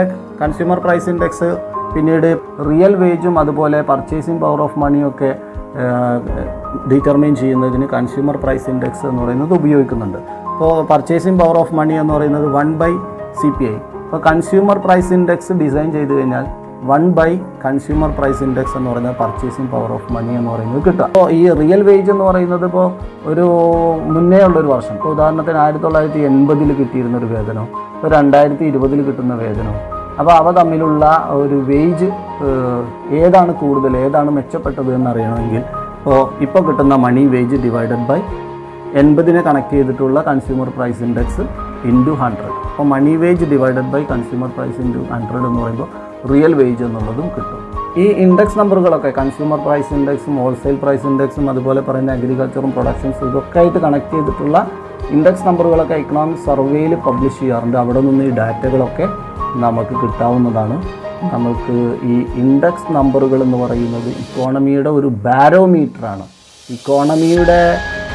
കൺസ്യൂമർ പ്രൈസ് ഇൻഡെക്സ് പിന്നീട് റിയൽ വേജും അതുപോലെ പർച്ചേസിങ് പവർ ഓഫ് മണിയൊക്കെ ഡിറ്റർമൈൻ ചെയ്യുന്നതിന് കൺസ്യൂമർ പ്രൈസ് ഇൻഡെക്സ് എന്ന് പറയുന്നത് ഉപയോഗിക്കുന്നുണ്ട്. ഇപ്പോൾ പർച്ചേസിങ് പവർ ഓഫ് മണി എന്ന് പറയുന്നത് 1/CPI. ഇപ്പോൾ കൺസ്യൂമർ പ്രൈസ് ഇൻഡെക്സ് ഡിസൈൻ ചെയ്ത് കഴിഞ്ഞാൽ 1/ കൺസ്യൂമർ പ്രൈസ് ഇൻഡെക്സ് എന്ന് പറയുന്നത് പർച്ചേസിങ് പവർ ഓഫ് മണി എന്ന് പറയുന്നത് കിട്ടുക. അപ്പോൾ ഈ റിയൽ വേജ് എന്ന് പറയുന്നത് ഇപ്പോൾ ഒരു മുന്നേ ഉള്ളൊരു വർഷം, ഇപ്പോൾ ഉദാഹരണത്തിന് 1980 കിട്ടിയിരുന്ന ഒരു വേതനം ഇപ്പോൾ 2020 കിട്ടുന്ന വേതനം, അപ്പോൾ അവ തമ്മിലുള്ള ഒരു വേജ് ഏതാണ് കൂടുതൽ, ഏതാണ് മെച്ചപ്പെട്ടത് എന്നറിയണമെങ്കിൽ ഇപ്പോൾ കിട്ടുന്ന money wage divided by 80 connect ചെയ്തിട്ടുള്ള കൺസ്യൂമർ പ്രൈസ് ഇൻഡെക്സ് ഇൻറ്റു 100. അപ്പോൾ money wage divided by consumer price into 100 എന്ന് പറയുമ്പോൾ റിയൽ വേജ് എന്നുള്ളതും കിട്ടും. ഈ ഇൻഡെക്സ് നമ്പറുകളൊക്കെ കൺസ്യൂമർ പ്രൈസ് ഇൻഡെക്സും ഹോൾസെയിൽ പ്രൈസ് ഇൻഡെക്സും അതുപോലെ പറയുന്ന അഗ്രികൾച്ചറും പ്രൊഡക്ഷൻസും ഇതൊക്കെ ആയിട്ട് കണക്ട് ചെയ്തിട്ടുള്ള ഇൻഡെക്സ് നമ്പറുകളൊക്കെ ഇക്കണോമിക് സർവേയിൽ പബ്ലിഷ് ചെയ്യാറുണ്ട്. അവിടെ നിന്ന് ഈ ഡാറ്റകളൊക്കെ നമുക്ക് കിട്ടാവുന്നതാണ്. നമുക്ക് ഈ ഇൻഡെക്സ് നമ്പറുകൾ എന്ന് പറയുന്നത് ഇക്കോണമിയുടെ ഒരു ബാരോമീറ്ററാണ്. ഇക്കോണമിയുടെ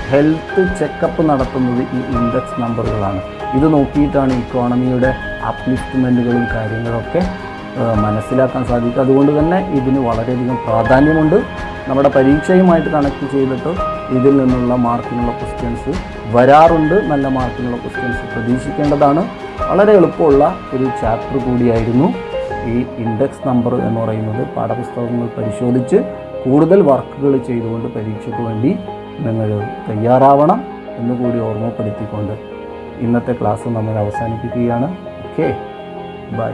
ഹെൽത്ത് ചെക്കപ്പ് നടത്തുന്നത് ഈ ഇൻഡെക്സ് നമ്പറുകളാണ്. ഇത് നോക്കിയിട്ടാണ് ഇക്കോണമിയുടെ അപ്ലിഫ്റ്റ്മെൻറ്റുകളും കാര്യങ്ങളൊക്കെ മനസ്സിലാക്കാൻ സാധിക്കും. അതുകൊണ്ട് തന്നെ ഇതിന് വളരെയധികം പ്രാധാന്യമുണ്ട്. നമ്മുടെ പരീക്ഷയുമായിട്ട് കണക്ട് ചെയ്തിട്ട് ഇതിൽ നിന്നുള്ള മാർക്കിനുള്ള ക്വസ്റ്റ്യൻസ് വരാറുണ്ട്. നല്ല മാർക്കിനുള്ള ക്വസ്റ്റ്യൻസ് പ്രതീക്ഷിക്കേണ്ടതാണ്. വളരെ എളുപ്പമുള്ള ഒരു ചാപ്റ്റർ കൂടിയായിരുന്നു ഈ ഇൻഡെക്സ് നമ്പർ എന്ന് പറയുന്നത്. പാഠപുസ്തകങ്ങൾ പരിശോധിച്ച് കൂടുതൽ വർക്കുകൾ ചെയ്തുകൊണ്ട് പരീക്ഷയ്ക്ക് വേണ്ടി നിങ്ങൾ തയ്യാറാവണം എന്നുകൂടി ഓർമ്മപ്പെടുത്തിക്കൊണ്ട് ഇന്നത്തെ ക്ലാസ് നമ്മൾ അവസാനിപ്പിക്കുകയാണ്. Okay, by.